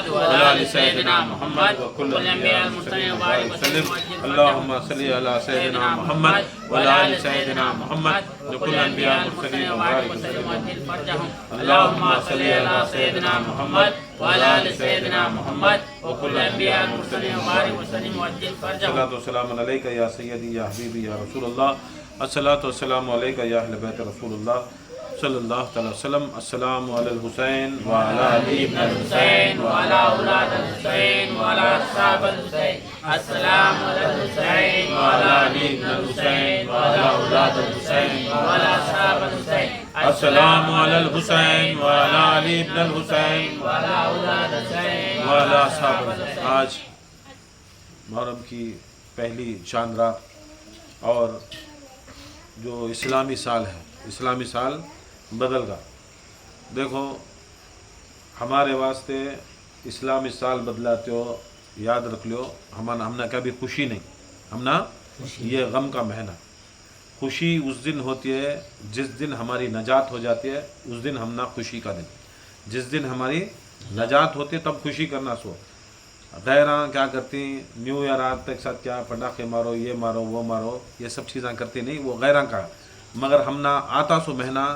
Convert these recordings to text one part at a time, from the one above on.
محمد وعلى آل سيدنا محمد وكل الأنبياء المرسلين وبارك وسلم اللهم صل على سيدنا محمد وعلى آل سيدنا محمد وكل الأنبياء المرسلين وبارك وسلم اللهم صل على سيدنا محمد وعلى آل سيدنا محمد وكل الأنبياء المرسلين وبارك وسلم وعجل فرجهم. الصلاة والسلام عليك يا سيدي يا حبيبي يا رسول الله. الصلاة والسلام عليك يا أهل بيت رسول الله صلی اللہ تعالی وسلم. السلام علی الحسین وعلی علی ابن الحسين وعلى أولاد الحسين وعلى أصحاب الحسين. السلام على الحسين وعلى علي بن الحسين وعلى أولاد الحسين وعلى أصحاب الحسين. السلام علی الحسین وعلی علی ابن الحسین وعلى أولاد الحسين وعلی اصحاب الحسین. آج محرم کی پہلی چاند رات اور جو اسلامی سال ہے، اسلامی سال بدل گا. دیکھو ہمارے واسطے اسلامی سال بدلاتے ہو، یاد رکھ لو ہمنا کبھی خوشی نہیں، ہمنا یہ غم کا مہینہ. خوشی اس دن ہوتی ہے جس دن ہماری نجات ہو جاتی ہے، اس دن ہمنا خوشی کا دن. جس دن ہماری نجات ہوتی ہے تب خوشی کرنا سو. غیراں کیا کرتی نیو ایئر آتے کے ساتھ کیا پٹاخے مارو، یہ مارو وہ مارو، یہ سب چیزاں کرتی نہیں، وہ غیراں کا. مگر ہمنا آتا سو مہینہ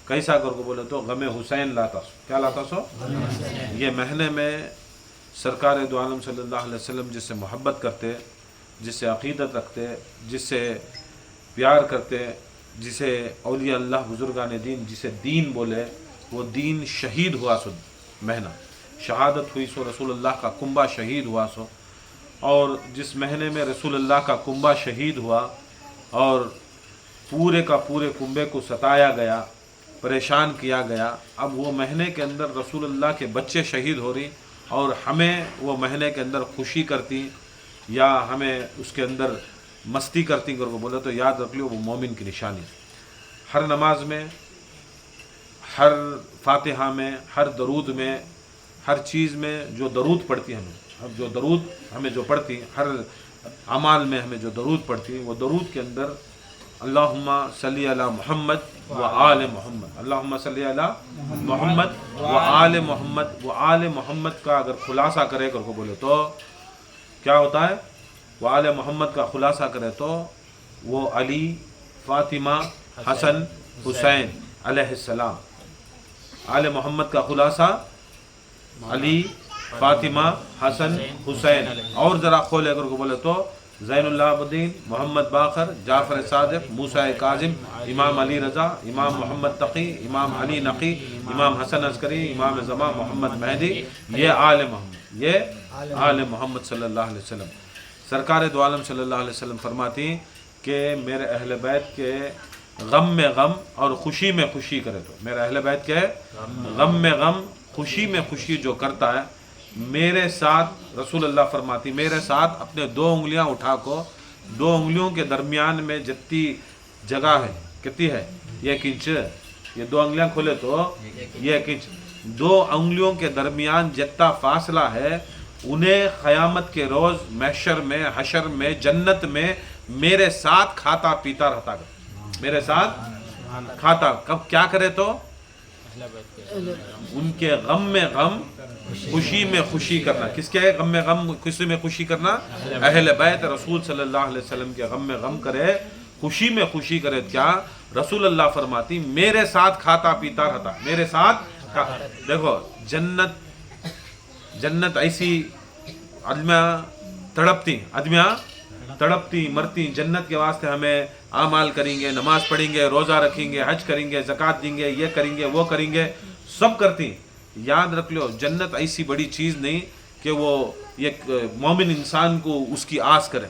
کیسا کر کو بولے تو غم حسین لاتا سو. کیا لاتا سو؟ یہ مہینے میں سرکار دو عالم صلی اللہ علیہ وسلم جس سے محبت کرتے، جس سے عقیدت رکھتے، جس سے پیار کرتے، جسے اولیاء اللہ بزرگان دین جسے دین بولے، وہ دین شہید ہوا سو. مہینہ شہادت ہوئی سو، رسول اللہ کا کنبہ شہید ہوا سو. اور جس مہینے میں رسول اللہ کا کنبہ شہید ہوا اور پورے کا پورے کنبے کو ستایا گیا، پریشان کیا گیا، اب وہ مہینے کے اندر رسول اللہ کے بچے شہید ہو رہی اور ہمیں وہ مہینے کے اندر خوشی کرتی یا ہمیں اس کے اندر مستی کرتی کر کو بولے تو یاد رکھ لو وہ مومن کی نشانی. ہر نماز میں، ہر فاتحہ میں، ہر درود میں، ہر چیز میں جو درود پڑتی ہمیں، جو درود ہمیں جو پڑھتی، ہر اعمال میں ہمیں جو درود پڑتی، وہ درود کے اندر اللہم صلی علی محمد و آل محمد، اللہم صلی علی محمد و آل محمد. وہ آل محمد کا اگر خلاصہ کرے کر کو بولے تو کیا ہوتا ہے؟ وہ آل محمد کا خلاصہ کرے تو وہ علی، فاطمہ، حسن، حسین علیہ السلام. آل محمد کا خلاصہ علی، فاطمہ، حسن، حسین. اور ذرا کھولے کر کو بولے تو زین العابدین، محمد باقر، جعفر صادق، موسیٰ کاظم، امام علی رضا، امام محمد تقی، امام علی نقی، امام حسن عسکری، امام زمان محمد مہدی. یہ آل محمد، یہ آل محمد صلی اللہ علیہ وسلم. سرکار دو عالم صلی اللہ علیہ وسلم فرماتی کہ میرے اہل بیت کے غم میں غم اور خوشی میں خوشی کرے تو، میرے اہل بیت کے غم میں غم، خوشی میں خوشی جو کرتا ہے، میرے ساتھ رسول اللہ فرماتی میرے ساتھ اپنے 2 انگلیاں اٹھا کو 2 انگلیوں کے درمیان میں جتنی جگہ ہے، کتنی ہے؟ 1 انچ. یہ 2 انگلیاں کھولے تو یہ 1 انچ. 2 انگلیوں کے درمیان جتنا فاصلہ ہے انہیں قیامت کے روز محشر میں، حشر میں، جنت میں میرے ساتھ کھاتا پیتا رہتا گا. میرے ساتھ کھاتا کب کیا کرے تو ان کے غم میں غم، خوشی میں خوشی کرنا. کس کے غم میں غم، خوشی میں خوشی کرنا؟ اہل بیت رسول صلی اللہ علیہ وسلم کے غم میں غم کرے، خوشی میں خوشی کرے. کیا رسول اللہ فرماتی میرے ساتھ کھاتا پیتا رہتا، میرے ساتھ. دیکھو جنت ایسی آدمیاں تڑپتی مرتی. جنت کے واسطے ہمیں اعمال کریں گے، نماز پڑھیں گے، روزہ رکھیں گے، حج کریں گے، زکوٰۃ دیں گے، یہ کریں گے، وہ کریں گے، سب کرتی. یاد رکھ لو جنت ایسی بڑی چیز نہیں کہ وہ ایک مومن انسان کو اس کی آس کرے.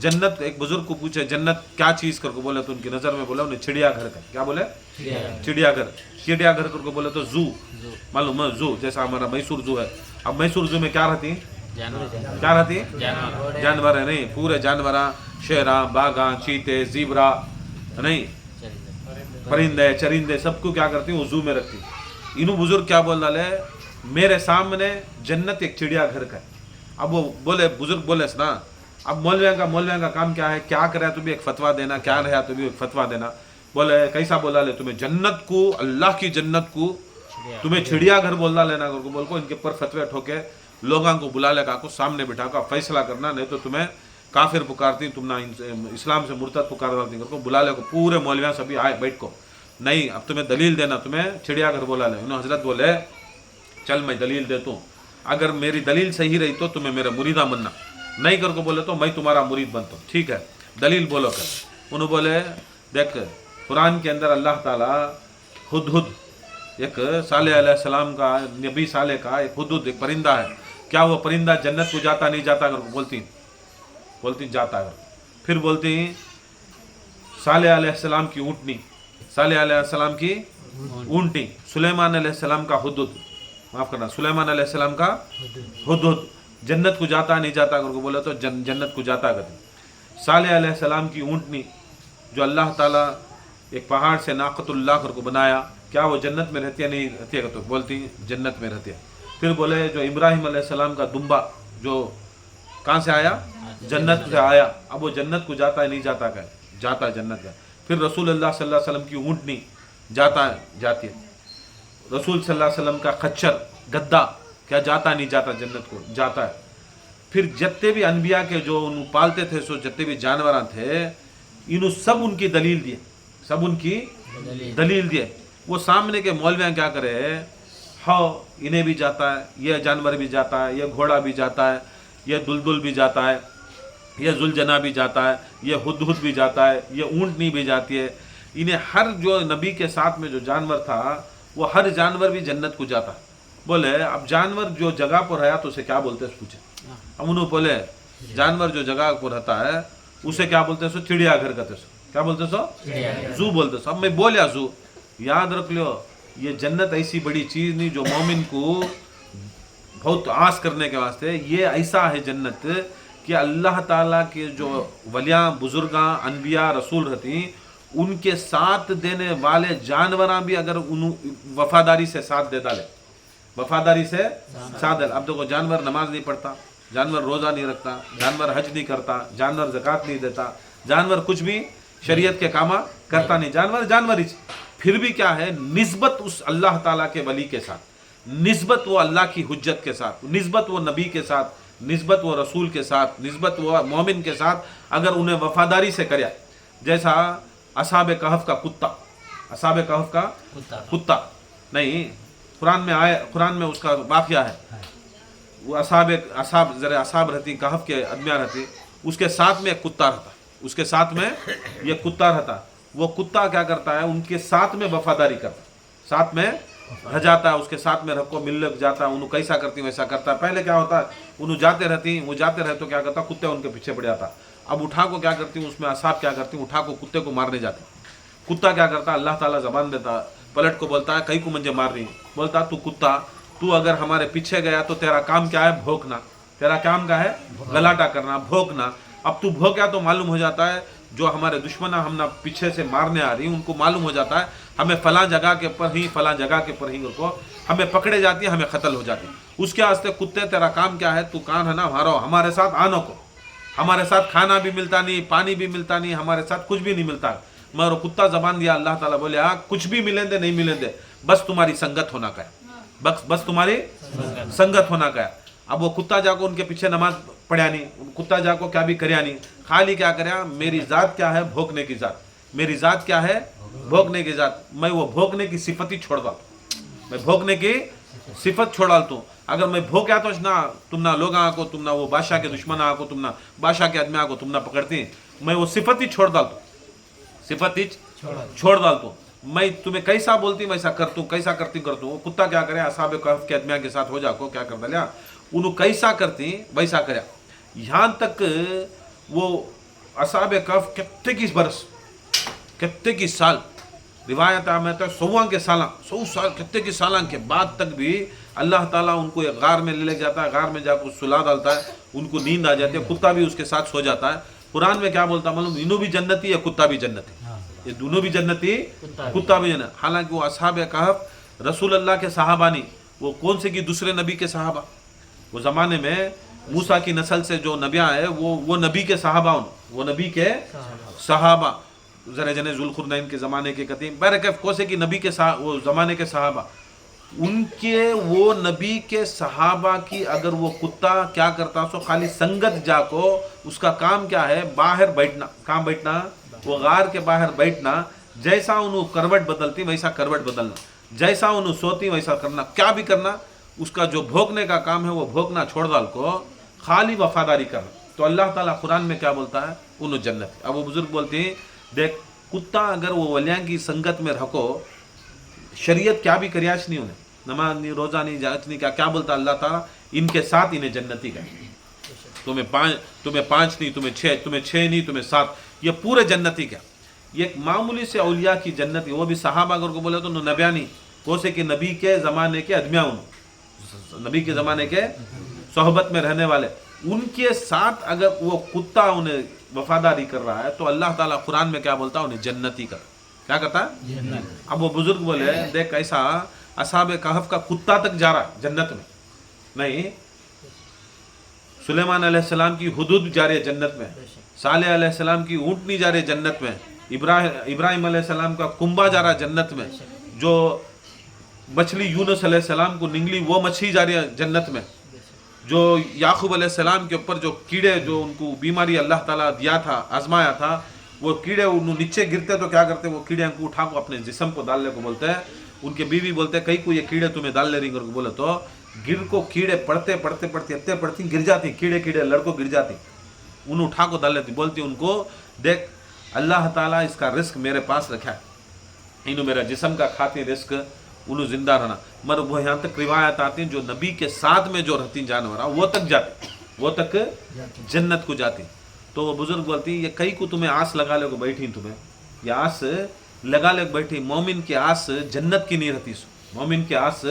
جنت، ایک بزرگ کو پوچھے جنت کیا چیز کر کو بولے تو ان کی نظر میں بولا انہیں چڑیا گھر کا. کیا بولے؟ چڑیا گھر. چڑیا گھر کر کو بولے تو زو، معلوم ہے زو، جیسا ہمارا میسور زو ہے. اب میسور زو میں کیا رہتی؟ کیا رہتی؟ جانور ہے نہیں، پورے جانور، شیراں، باگاں، چیتے، زیبرا نہیں، پرندے چرندے سب کو کیا کرتی؟ وہ زو میں رکھتی. انہوں بزرگ کیا بول ڈالے میرے سامنے جنت ایک چڑیا گھر کا ہے. اب وہ بولے بزرگ بولے نا اب مولویوں کا کام کیا ہے؟ کیا کرے تو بھی ایک فتویٰ دینا، کیا رہا تو بھی ایک فتویٰ دینا. بولے کیسا بولا لے تمہیں جنت کو، اللہ کی جنت کو तुम्हें चिड़िया घर बोलना लेना करके बोल को इनके ऊपर फतवे ठोके लोगों को बुला लेगा को सामने बिठा कर फैसला करना, नहीं तो तुम्हें काफिर पुकारती, तुम ना इस्लाम से मुर्तद पुकार करके बुला ले को पूरे मौलवियाँ सभी आए बैठ को, नहीं अब तुम्हें दलील देना, तुम्हें चिड़िया घर बोला ले। उन्होंने हजरत बोले चल मैं दलील देता हूँ, अगर मेरी दलील सही रही तो तुम्हें मेरा मुरीदा बनना, नहीं करके बोले तो मैं तुम्हारा मुरीद बनता हूँ, ठीक है दलील बोलो कर। उन्होंने बोले देख कुरान के अंदर अल्लाह ताला हुदहुद एक सालेह अलैहिस्सलाम का, नबी साले का एक हुदहुद एक परिंदा है, क्या वो परिंदा जन्नत को जाता नहीं जाता करके बोलती जाता है। फिर बोलती सालेह अलैहिस्सलाम की ऊँटनी, सालेह अलैहिस्सलाम की ऊँटनी, सुलेमान अलैहिस्सलाम का हुदहुद, माफ करना सुलेमान अलैहिस्सलाम का हुदहुद जन्नत को जाता नहीं जाता करके बोले तो जन्नत को जाता करती। सालेह अलैहिस्सलाम की ऊँटनी जो अल्लाह ताला एक पहाड़ से नाक़तुल्लाह करके बनाया, क्या वो जन्नत में रहती है नहीं रहती है, तो बोलती जन्नत में रहती है। फिर बोले जो इब्राहिम अलैहिस्सलाम का दुम्बा जो कहाँ से आया, जन्नत से आया, अब वो जन्नत को जाता है नहीं जाता का, जाता है जन्नत का। फिर रसूल अल्लाह सल्लल्लाहु अलैहि वसल्लम की ऊँटनी जाता है जाती है, रसूल सल्लल्लाहु अलैहि वसल्लम का खच्चर गद्दा क्या जाता नहीं जाता जन्नत को जाता है। फिर जितने भी अनबिया के जो उन पालते थे सो जितने भी जानवर थे इन सब उनकी दलील दिए, सब उनकी दलील दिए। वो सामने के मौलवियाँ क्या करे, हाँ इन्हें भी जाता है, ये जानवर भी जाता है, ये घोड़ा भी जाता है, ये दुलदुल भी जाता है, ये जुलजना भी जाता है, ये हुदहुद भी जाता है, ये ऊँटनी भी जाती है। इन्हें हर जो नबी के साथ में जो जानवर था वो हर जानवर भी जन्नत को जाता है। बोले अब जानवर जो जगह पर रहा तो उसे क्या बोलते हैं पूछे, अब उन्होंने बोले जानवर जो जगह पर रहता है उसे क्या बोलते हैं, सो चिड़िया घर कहते सो, क्या बोलते सो जू बोलते सो। अब मैं बोलिया जू, याद रख लो ये जन्नत ऐसी बड़ी चीज नहीं जो मोमिन को बहुत आस करने के वास्ते, ये ऐसा है जन्नत कि अल्लाह ताला के जो वलियाँ बुजुर्गां अनबिया रसूल रहती उनके साथ देने वाले जानवरां भी अगर उन वफादारी से साथ दे डाले, वफादारी से साथ दे। अब देखो जानवर नमाज नहीं पढ़ता, जानवर रोज़ा नहीं रखता, जानवर हज नहीं करता, जानवर ज़कात नहीं देता, जानवर कुछ भी शरीयत के कामा करता नहीं, जानवर जानवर ही। फिर भी क्या है, निस्बत उस अल्लाह ताला के वली के साथ, निस्बत वो अल्लाह की हुज्जत के साथ, निस्बत वो नबी के साथ, निस्बत वो रसूल के साथ, निस्बत वो मोमिन के साथ अगर उन्हें वफादारी से कराया, जैसा असहाबे कहफ का कुत्ता, असहाबे कहफ का कुत्ता नहीं, कुरान में आए, कुरान में उसका वाक़या है। वो असहाब जरा असहाब रहती, कहफ के आदमियाँ रहती, उसके साथ में एक कुत्ता रहता, उसके साथ में ये कुत्ता रहता। वो कुत्ता क्या करता है, उनके साथ में वफादारी करता, साथ में रह जाता है, उसके साथ में रखो मिल लग जाता है, उन्होंने कैसा करती वैसा करता है। पहले क्या होता है, उन्होंने जाते रहती, वो जाते रहे तो क्या करता, कुत्ते उनके पीछे पड़ जाता। अब उठा को क्या करती हूँ, उसमें असहाब क्या करती हूँ, उठा को कुत्ते को मारने जाते। कुत्ता क्या करता, अल्लाह ताला जबान देता, पलट को बोलता है कहीं को मुझे मार रही, बोलता तू कुत्ता, तू अगर हमारे पीछे गया तो तेरा काम क्या है, भौंकना, तेरा काम क्या है, गलाटा करना, भौंकना। अब तू भौंका तो मालूम हो जाता है जो हमारे दुश्मन हम ना पीछे से मारने आ रही, उनको मालूम हो जाता है हमें फलां जगह के पर ही, फलां जगह के पर ही उनको हमें पकड़े जाती है, हमें कत्ल हो जाती है। उसके वास्ते कुत्ते तेरा काम क्या है, तू कान है ना हमारे साथ आनो को, हमारे साथ खाना भी मिलता नहीं, पानी भी मिलता नहीं, हमारे साथ कुछ भी नहीं मिलता, मगर कुत्ता जबान दिया, अल्लाह ताला बोले कुछ भी मिलेंगे नहीं मिलेंगे, बस तुम्हारी संगत होना का है, बस तुम्हारी संगत होना का है। अब वो कुत्ता जाको उनके पीछे नमाज पढ़ा नहीं, कुत्ता जाको क्या भी करया नहीं, खाली क्या करया, मेरी जात क्या है, भोंकने की जात, मेरी जात क्या है, भोंकने की जात, मैं वो भोंकने की सिफत ही छोड़ डालता, मैं भोंकने की सिफत छोड़ डालता हूँ। अगर मैं भोंका तो ना तुम ना लोग को, तुम ना वो बादशाह के दुश्मन को, तुम ना बादशाह के आदमी को तुम ना पकड़ती, मैं वो सिफत ही छोड़ डालता हूँ, सिफत ही छोड़ डालता हूँ। मैं तुम्हें कैसा बोलती वैसा करता हूँ, कैसा करती करता हूँ। कुत्ता क्या करे, असहाबे कहफ के आदमिया के साथ हो जाको क्या कर डालिया, उन्होंने कैसा करती वैसा करया। यहाँ तक वो असहाबे कहफ कितने की बरस, कितने की साल, रिवायत में तो 100 के साल, 100 साल कितने की साल के बाद तक भी अल्लाह ताला उनको एक गार में ले जाता है, गार में जाकर सुला डालता है, उनको नींद आ जाती है, कुत्ता भी उसके साथ सो जाता है। कुरान में क्या बोलता है मालूम, इन्हों भी जन्नती है, कुत्ता भी जन्नती, ये दोनों भी जन्नती, कुत्ता भी जन्नत। हालांकि वो असहाबे कहफ रसूल अल्लाह के सहाबा नहीं, वो कौन से की दूसरे नबी के सहाबा, वो ज़माने में मूसा की नस्ल से जो नबियाँ है वो नबी के सहाबा, वो नबी के सहाबा, जरे जने जुल्कुरनैन के ज़माने के कतीम बैरकफ कोसे की नबी के वो ज़माने के सहाबा। ان کے وہ نبی کے صحابہ کی اگر وہ کتا کیا کرتا سو خالی سنگت جا کو اس کا کام کیا ہے باہر بیٹھنا, کہاں بیٹھنا, وہ غار کے باہر بیٹھنا, جیسا انہوں کروٹ بدلتی ویسا کروٹ بدلنا, جیسا انہوں سوتی ویسا کرنا, کیا بھی کرنا, اس کا جو بھوکنے کا کام ہے وہ بھوکنا چھوڑ ڈال کو خالی وفاداری کرنا. تو اللہ تعالیٰ قرآن میں کیا بولتا ہے, انہوں جنت. اب وہ بزرگ بولتے ہیں دیکھ کتا اگر وہ ولیاں کی سنگت میں رکھو, شریعت کیا بھی کریاش نہیں, انہیں نماز نہیں, روزہ نہیں, جاچ نہیں, کیا بولتا اللہ تعالیٰ, ان کے ساتھ انہیں جنتی کا, تمہیں پانچ نہیں, تمہیں چھ نہیں, تمہیں 7, یہ پورے جنتی کا. یہ ایک معمولی سے اولیاء کی جنت, وہ بھی صحابہ اگر کو بولے تو نبیاں نہیں, وہ سے کہ نبی کے زمانے کے ادمیاں, نبی کے زمانے کے صحبت میں رہنے والے, ان کے ساتھ اگر وہ کتا انہیں وفاداری کر رہا ہے تو اللہ تعالیٰ قرآن میں کیا بولتا ہے, انہیں جنتی کا, کیا کہتا ہے. اب وہ بزرگ بولے دیکھ ایسا اصحاب کہف کا کتا تک جا رہا ہے جنت میں نہیں, سلیمان علیہ السلام کی حدود جا رہی ہے جنت میں, صالح علیہ السلام کی اونٹنی جا رہی ہے جنت میں, ابراہیم علیہ السلام کا کنبا جا رہا ہے جنت میں, جو مچھلی یونس علیہ السلام کو نگلی وہ مچھلی جا رہی ہے جنت میں, جو یعقوب علیہ السلام کے اوپر جو کیڑے جو ان کو بیماری اللہ تعالیٰ دیا تھا, آزمایا تھا, وہ کیڑے انہوں نیچے گرتے تو کیا کرتے, وہ کیڑے کو اٹھا کو اپنے جسم کو ڈالنے کو بولتے ہیں. ان کے بیوی بولتے ہیں کئی کو یہ کیڑے تمہیں ڈال لے رہی ہیں, بولے تو گر کو کیڑے پڑھتے اتنے پڑھتی گر جاتی, کیڑے لڑکوں گر جاتی, انہوں اٹھا کو ڈال لیتی, بولتی ان کو دیکھ اللہ تعالیٰ اس کا رزق میرے پاس رکھا ہے, انہوں میرا جسم کا کھاتی رزق, انہوں زندہ رہنا. مگر وہ یہاں تک روایت آتی ہیں جو نبی کے ساتھ میں جو رہتی جانور وہ تک جاتی, وہ تک جنت کو جاتی. تو وہ بزرگ بولتی یہ کئی کو تمہیں آس لگا لے کو بیٹھی, تمہیں یہ آس لگا لے بیٹھی, مومن کی آس جنت کی نہیں رہتی سو, مومن کی آس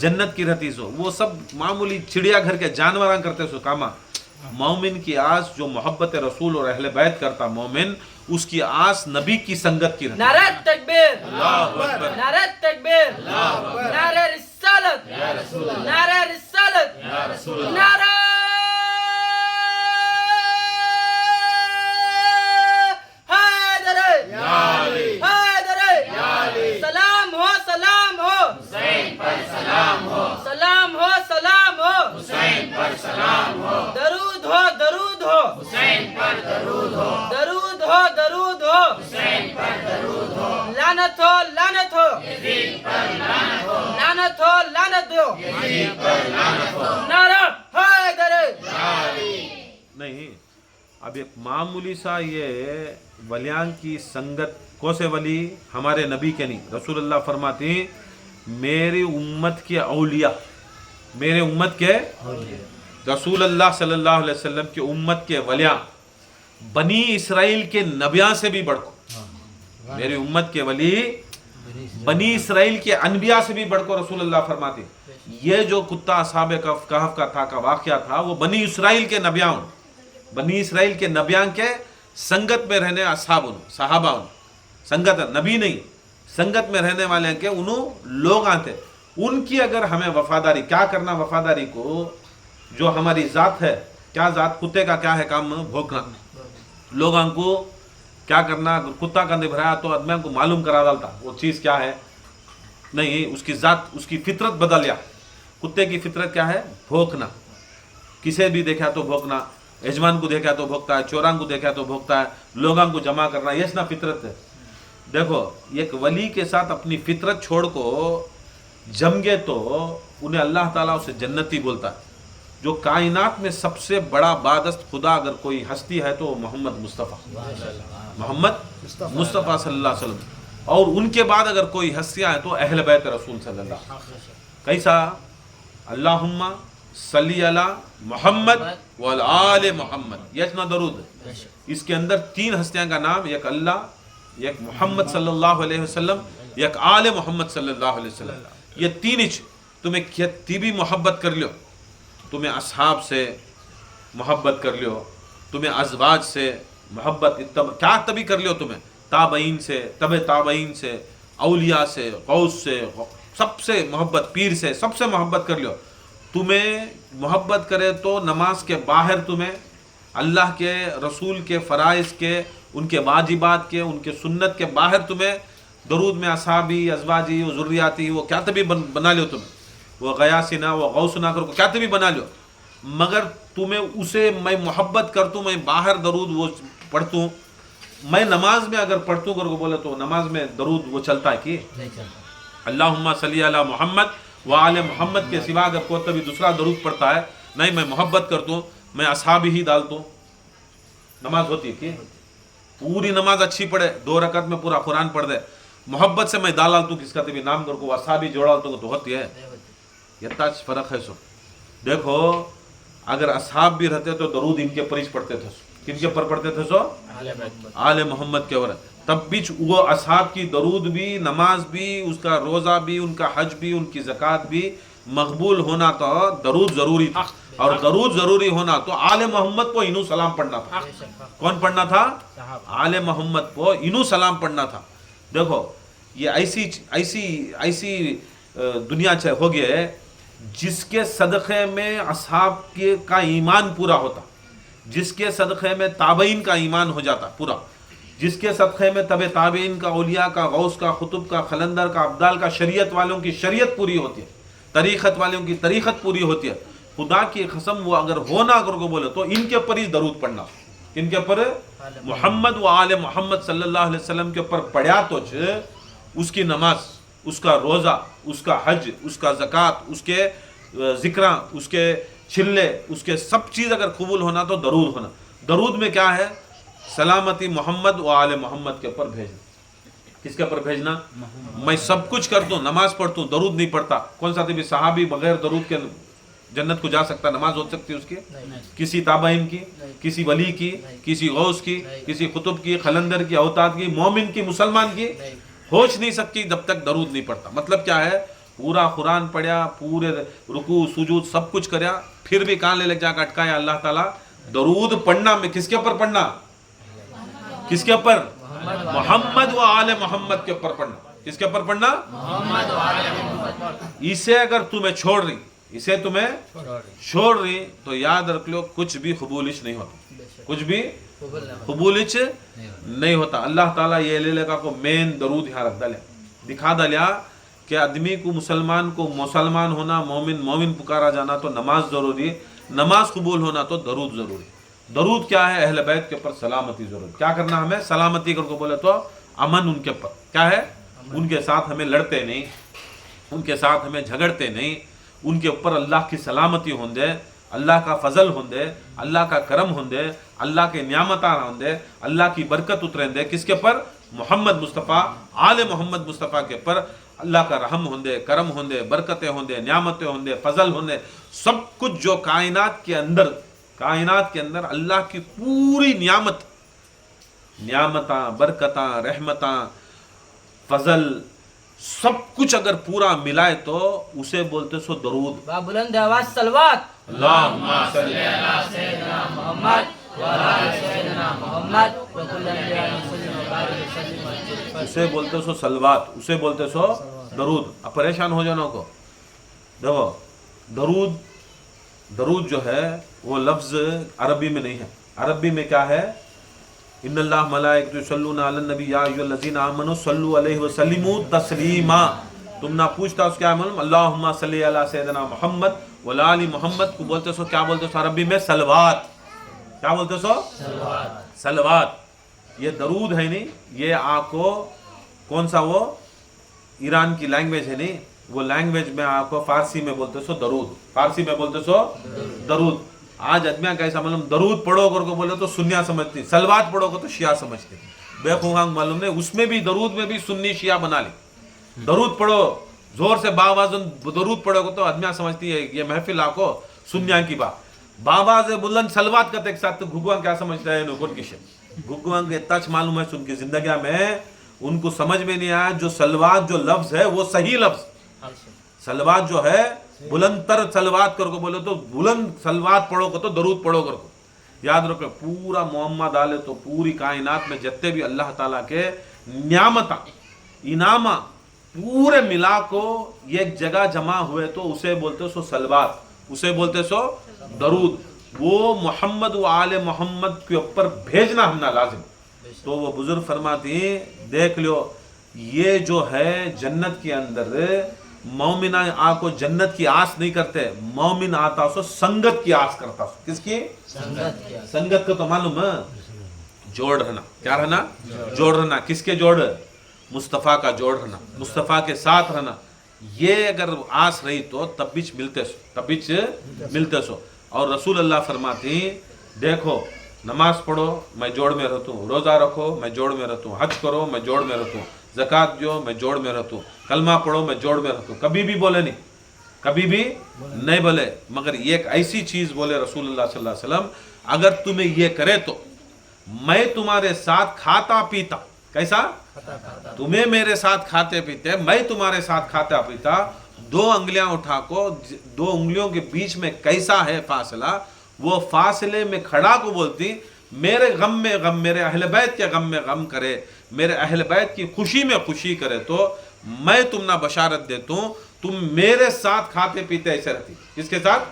جنت کی رہتی سو. وہ سب معمولی چڑیا گھر کے جانوراں کرتے سو کاما, مومن کی آس جو محبت رسول اور اہل بیت کرتا مومن, اس کی آس نبی کی سنگت کی رہتی. نعرہ تکبیر, اللہ اکبر, نعرہ تکبیر, نعرہ رسالت, نعرہ رسالت, نعرہ سلام ہو, سلام ہو حسین پر, سلام ہو, سلام ہو, سلام ہو حسین پر, سلام ہو, درود ہو, درود ہو حسین پر, درود ہو, درود ہو, درود ہو حسین پر, درود ہو, لعنت ہو, لعنت ہو یزید پر, لعنت ہو, لعنت ہو, لعنت ہو یزید پر, لعنت ہو, نعرہ حیدر نہیں. اب ایک معمولی سا یہ ولیاں کی سنگت, کو سے ولی ہمارے نبی کے نہیں, رسول اللہ فرماتے ہیں میری امت کے اولیاء, میرے امت کے رسول اللہ صلی اللہ علیہ وسلم کی امت کے ولیاں بنی اسرائیل کے نبیاں سے بھی بڑھ کو, میری امت کے ولی بنی اسرائیل کے انبیاء سے بھی بڑھ کو رسول اللہ فرماتے ہیں. یہ جو کتا اصحاب کہف کا تھا کا واقعہ تھا وہ بنی اسرائیل کے نبیاں, بنی اسرائیل کے نبیاں کے سنگت میں رہنے اصحاب, صحابہ, سنگت نبی نہیں, سنگت میں رہنے والے کے انہوں لوگ آتے, ان کی اگر ہمیں وفاداری کیا کرنا, وفاداری کو جو ہماری ذات ہے, کیا ذات, کتے کا کیا ہے کام, بھوکنا, لوگوں کو کیا کرنا, اگر کتا کا نبھرایا تو آدمیوں کو معلوم کرا ڈالتا وہ چیز کیا ہے, نہیں اس کی ذات, اس کی فطرت بدل گیا. کتے کی فطرت کیا ہے, بھوکنا, کسے بھی دیکھا تو بھوکنا, یجمان کو دیکھا تو بھوکتا ہے, چوراں کو دیکھا تو بھوکتا ہے, لوگوں کو جمع کرنا, یہ نا فطرت ہے. دیکھو ایک ولی کے ساتھ اپنی فطرت چھوڑ کو جم گے تو انہیں اللہ تعالیٰ اسے جنتی بولتا ہے. جو کائنات میں سب سے بڑا بادست خدا اگر کوئی ہستی ہے تو محمد مصطفیٰ, محمد مصطفیٰ صلی اللہ علیہ وسلم, اور ان کے بعد اگر کوئی ہستیاں ہیں تو اہل بیت رسول صلی اللہ علیہ وسلم. کیسا, اللہم صلی علی محمد وعلی آل محمد, یہ اتنا درود. اس کے اندر 3 ہستیاں کا نام, ایک اللہ, ایک محمد صلی اللہ علیہ وسلم, ایک آل محمد صلی اللہ علیہ وسلم. یہ 3 تمہیں کھیتی بھی محبت کر لیو, تمہیں اصحاب سے محبت کر لیو, تمہیں ازواج سے محبت کیا تبھی کر لیو, تمہیں تابعین سے, تابعین سے, اولیاء سے, غوث سے, سب سے محبت, پیر سے سب سے محبت کر لیو. تمہیں محبت کرے تو نماز کے باہر تمہیں اللہ کے رسول کے فرائض کے, ان کے واجبات کے, ان کے سنت کے باہر تمہیں दरूद में असाबी, अजवाजी, वो ज़ुर्रियाती, वो क्या तभी बना लो तुम, वो गयासिना, वो गौसना करो, क्या तभी बना लो, मगर तुम्हें उसे मैं मोहब्बत करतूँ, मैं बाहर दरूद वो पढ़तूँ, मैं नमाज में अगर पढ़तूँ करके बोले तो नमाज में दरूद वो चलता है कि नहीं चलता। अल्लाहुम्मा सल्ली अला मोहम्मद व आले मोहम्मद के सिवा अगर कोई तभी दूसरा दरूद पढ़ता है, नहीं मैं मोहब्बत करतूँ, मैं असहाबी ही डालतूँ, नमाज होती है कि पूरी नमाज अच्छी पढ़े, 2 रकत में पूरा कुरान पढ़ दे, मोहब्बत से मैं डाल तू किसका तभी नाम करको असहाबी जोड़ा तो होती है, इतना फर्क है। सो देखो अगर असहाब भी रहते तो दरूद इनके पर ही पढ़ते थे, किनके पर पढ़ते थे? सो आले मोहम्मद के ऊपर, तब भी वो असहाब की दरूद भी, नमाज भी, उसका रोज़ा भी, उनका हज भी, उनकी ज़कात भी मकबूल होना तो दरूद ज़रूरी था, और दरूद ज़रूरी होना तो आले मोहम्मद को इनू सलाम पढ़ना था। कौन पढ़ना था? आले मोहम्मद को इनू सलाम पढ़ना था। देखो ये ऐसी ऐसी ऐसी दुनिया हो गया है जिसके सदक़े में असहाब के का ईमान पूरा होता, जिसके सदक़े में ताबईन का ईमान हो जाता पूरा, जिसके सदक़े में तबे ताबईन का, औलिया का, गौस का, खुतुब का, खलंदर का, अब्दाल का, शरीयत वालों की शरीयत पूरी होती है, तरीक़त वालों की तरीक़त पूरी होती है। खुदा की कसम वो अगर हो ना करके बोले तो इनके पर ही दरूद पढ़ना, इनके पर मोहम्मद व आले मोहम्मद सल्लल्लाहु अलैहि वसल्लम के ऊपर पढ़ा तो उसकी नमाज, उसका रोज़ा, उसका हज, उसका ज़कात, उसके ज़िक्रा, उसके छिल्ले, उसके सब चीज़ अगर कबूल होना तो दरूद होना। दरूद में क्या है? सलामती मोहम्मद व आले मोहम्मद के ऊपर भेजना। किसके ऊपर भेजना? मैं सब कुछ कर दूँ, नमाज पढ़ता हूँ, दरूद नहीं पढ़ता। कौन सा भी सहाबी बगैर दरूद के जन्नत को जा सकता? नमाज हो सकती है उसकी? किसी ताबाइन की, किसी वली की, किसी गौस की, किसी कुतुब की, खलंदर की, औताद की, मोमिन की, मुसलमान की होश नहीं सकती जब तक दरूद नहीं पढ़ता। मतलब क्या है? पूरा कुरान पढ़ा, पूरे रुकू सुजूद सब कुछ करया, फिर भी कान ले जाकर अटकाया अल्लाह ताला। दरूद पढ़ना में किसके ऊपर पढ़ना? किसके ऊपर? मोहम्मद व आले मोहम्मद के ऊपर पढ़ना। किसके ऊपर पढ़ना? मोहम्मद व आले मोहम्मद। इसे अगर तुम्हें छोड़ रही, इसे तुम्हें छोड़ रही तो याद रख लो कुछ भी कबूलिश नहीं होता, कुछ भी कबूलिश नहीं होता। अल्लाह ताला ये ले लेगा को मेन दरूद यहाँ रख डाले, दिखा डालिया कि आदमी को मुसलमान होना, मोमिन पुकारा जाना तो नमाज ज़रूरी, नमाज कबूल होना तो दरूद ज़रूरी। दरूद क्या है? अहले बैत के ऊपर सलामती ज़रूरी। क्या करना हमें? सलामती करके बोले तो अमन उनके ऊपर। क्या है? उनके साथ हमें लड़ते नहीं, उनके साथ हमें झगड़ते नहीं, उनके ऊपर अल्लाह की सलामती होंदे, अल्लाह का फजल होंदे, अल्लाह का करम होंदे, अल्लाह के न्यामता होंदे, अल्लाह की बरकत उतरेंदे। किसके पर? मोहम्मद मुस्तफ़ा, आले मोहम्मद मुस्तफ़ा के पर अल्लाह का रहम होंदे, करम होंदे, बरकतें होंदे, न्यामतें होंदे, फजल होंदे। सब कुछ जो कायनात के अंदर अल्लाह की पूरी न्यामता, बरकता, रहमता, फजल सब कुछ अगर पूरा मिलाए तो उसे बोलते सो दरूद। बुलंद आवाज सलवात। अल्लाहुम्मा सल्ली अला सय्यिदना मोहम्मद व अला सय्यिदना मोहम्मद व कुल्लु नबिय्यिन मुसल्लिम व बारिक वसल्लिम। उसे बोलते सो सलवात, उसे बोलते सो दरूद। अब परेशान हो जाना को देखो, दरूद जो है वो लफ्ज़ अरबी में नहीं है। अरबी में क्या है? इन्नल्लाह मलाइकतु यसल्लूना अलन नबी या अय्युहल्लज़ीना आमनू सल्लु अलैहि व सल्लिमू तस्लीमा। तुम ना पूछता उसके आमल अल्लाहुम्मा सल्ली अला सय्यिदना मोहम्मद व अला आलि मोहम्मद को बोलते सो क्या बोलते सो अरबी में? सलवात। क्या बोलते सो? सलवात। ये दरूद है नहीं, ये आपको कौन सा वो ईरान की लैंग्वेज है नहीं, वो लैंग्वेज में आपको फारसी में बोलते सो दरूद, फारसी में बोलते सो दरूद। आज आदमिया कैसा मालूम, दरूद पढ़ो करके बोले तो सुन्निया समझती, सलवात पढ़ोगे तो शिया समझते। बेखूंगांग मालूम नहीं, उसमें भी दरूद में भी सुन्नी शिया बना ली। दरूद पढ़ो जोर से बावाज़ दरूद पढ़ोगे तो आदमिया समझती है ये महफिल आको सुन्निया की बात। बावाज़ बुलंद सलवात करते एक साथ तो घुगुआ क्या समझता है नुकुर की शे घुगुआ के इतना मालूम है सुन की जिंदगी में उनको समझ में नहीं आया जो सलवात जो लफ्ज है वो सही लफ्ज। सलवात जो है बुलंदतर सलवात करको बोले तो बुलंद सलवात पढ़ोगे तो दरूद पढ़ो करको। याद रखो पूरा मोहम्मद आले तो पूरी कायनात में जितने भी अल्लाह ताला के न्यामता इनामा पूरे मिला को एक जगह जमा हुए तो उसे बोलते सो सलवात, उसे बोलते सो दरूद। वो मोहम्मद व आले मोहम्मद के ऊपर भेजना हमना लाजिम। तो वो बुजुर्ग फरमाती देख लो یہ جو ہے جنت کے اندر مومنہ کو جنت کی آس نہیں کرتے، مومن آتا سو سنگت کی آس کرتا سو. کس کی؟ سنگت کا تو معلوم ہے، جوڑ رہنا. کیا رہنا؟ جوڑ رہنا. کس کے جوڑ؟ مصطفیٰ کا جوڑ رہنا، مصطفیٰ کے ساتھ رہنا. یہ اگر آس رہی تو تب بیچ ملتے سو. اور رسول اللہ فرماتی دیکھو نماز پڑھو میں جوڑ میں رہتا ہوں، روزہ رکھو میں جوڑ میں رہتا ہوں، حج کرو میں جوڑ میں رہتا ہوں، زکوٰۃ جو میں جوڑ میں رہتا ہوں، کلمہ پڑھو میں جوڑ میں رہتا ہوں. کبھی بھی بولے نہیں، کبھی بھی نہیں بولے. مگر یہ ایک ایسی چیز بولے رسول اللہ صلی اللہ علیہ وسلم، اگر تمہیں یہ کرے تو میں تمہارے ساتھ کھاتا پیتا. کیسا؟ تمہیں میرے ساتھ کھاتے پیتے، میں تمہارے ساتھ کھاتا پیتا. 2 انگلیاں اٹھا کو 2 انگلیوں کے بیچ میں کیسا ہے فاصلہ، وہ فاصلے میں کھڑا کو بولتی میرے غم میں غم، میرے اہل بیت کے غم میں غم کرے، میرے اہل بیت کی خوشی میں خوشی کرے تو میں تم نہ بشارت دیتا ہوں تم میرے ساتھ کھاتے پیتے ایسے رہتی. کس کے ساتھ؟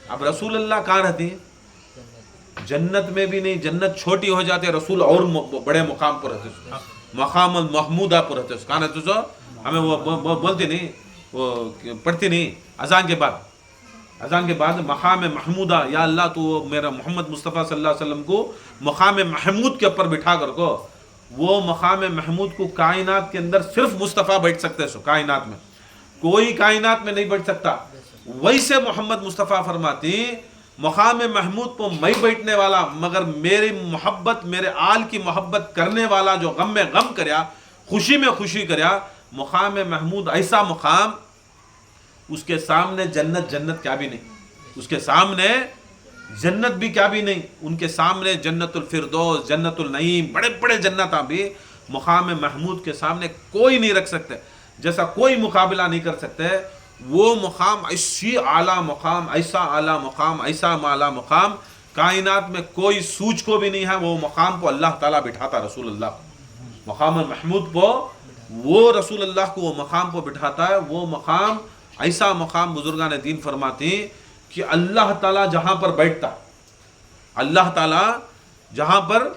اب رسول اللہ کہاں رہتی؟ جنت میں بھی نہیں، جنت چھوٹی ہو جاتے، رسول اور بڑے مقام پر رہتے، مقام المحمودہ پر رہتے. کہاں رہتے سو؟ ہمیں وہ بولتی نہیں، وہ پڑھتی نہیں اذان کے بعد مقام محمودہ، یا اللہ تو میرا محمد مصطفیٰ صلی اللہ علیہ وسلم کو مقام محمود کے اوپر بٹھا کر کو. وہ مقام محمود کو کائنات کے اندر صرف مصطفیٰ بیٹھ سکتے سو، کائنات میں کوئی کائنات میں نہیں بیٹھ سکتا. ویسے محمد مصطفیٰ فرماتی مقام محمود پر میں بیٹھنے والا، مگر میری محبت، میرے آل کی محبت کرنے والا جو غم میں غم کریا، خوشی میں خوشی کریا. مقام محمود ایسا مقام، اس کے سامنے جنت کیا بھی نہیں، اس کے سامنے جنت بھی کیا بھی نہیں. ان کے سامنے جنت الفردوس، جنت النعیم، بڑے بڑے جنتاں بھی مقام محمود کے سامنے کوئی نہیں رکھ سکتے، جیسا کوئی مقابلہ نہیں کر سکتے. وہ مقام ایسی اعلیٰ مقام، ایسا اعلیٰ مقام، ایسا اعلیٰ مقام کائنات میں کوئی سوچ کو بھی نہیں ہے. وہ مقام کو اللہ تعالیٰ بٹھاتا رسول اللہ مقام محمود کو، وہ رسول اللہ کو وہ مقام کو بٹھاتا ہے. وہ مقام ایسا مقام بزرگان دین فرماتی کہ اللہ تعالیٰ جہاں پر بیٹھتا، اللہ تعالیٰ جہاں پر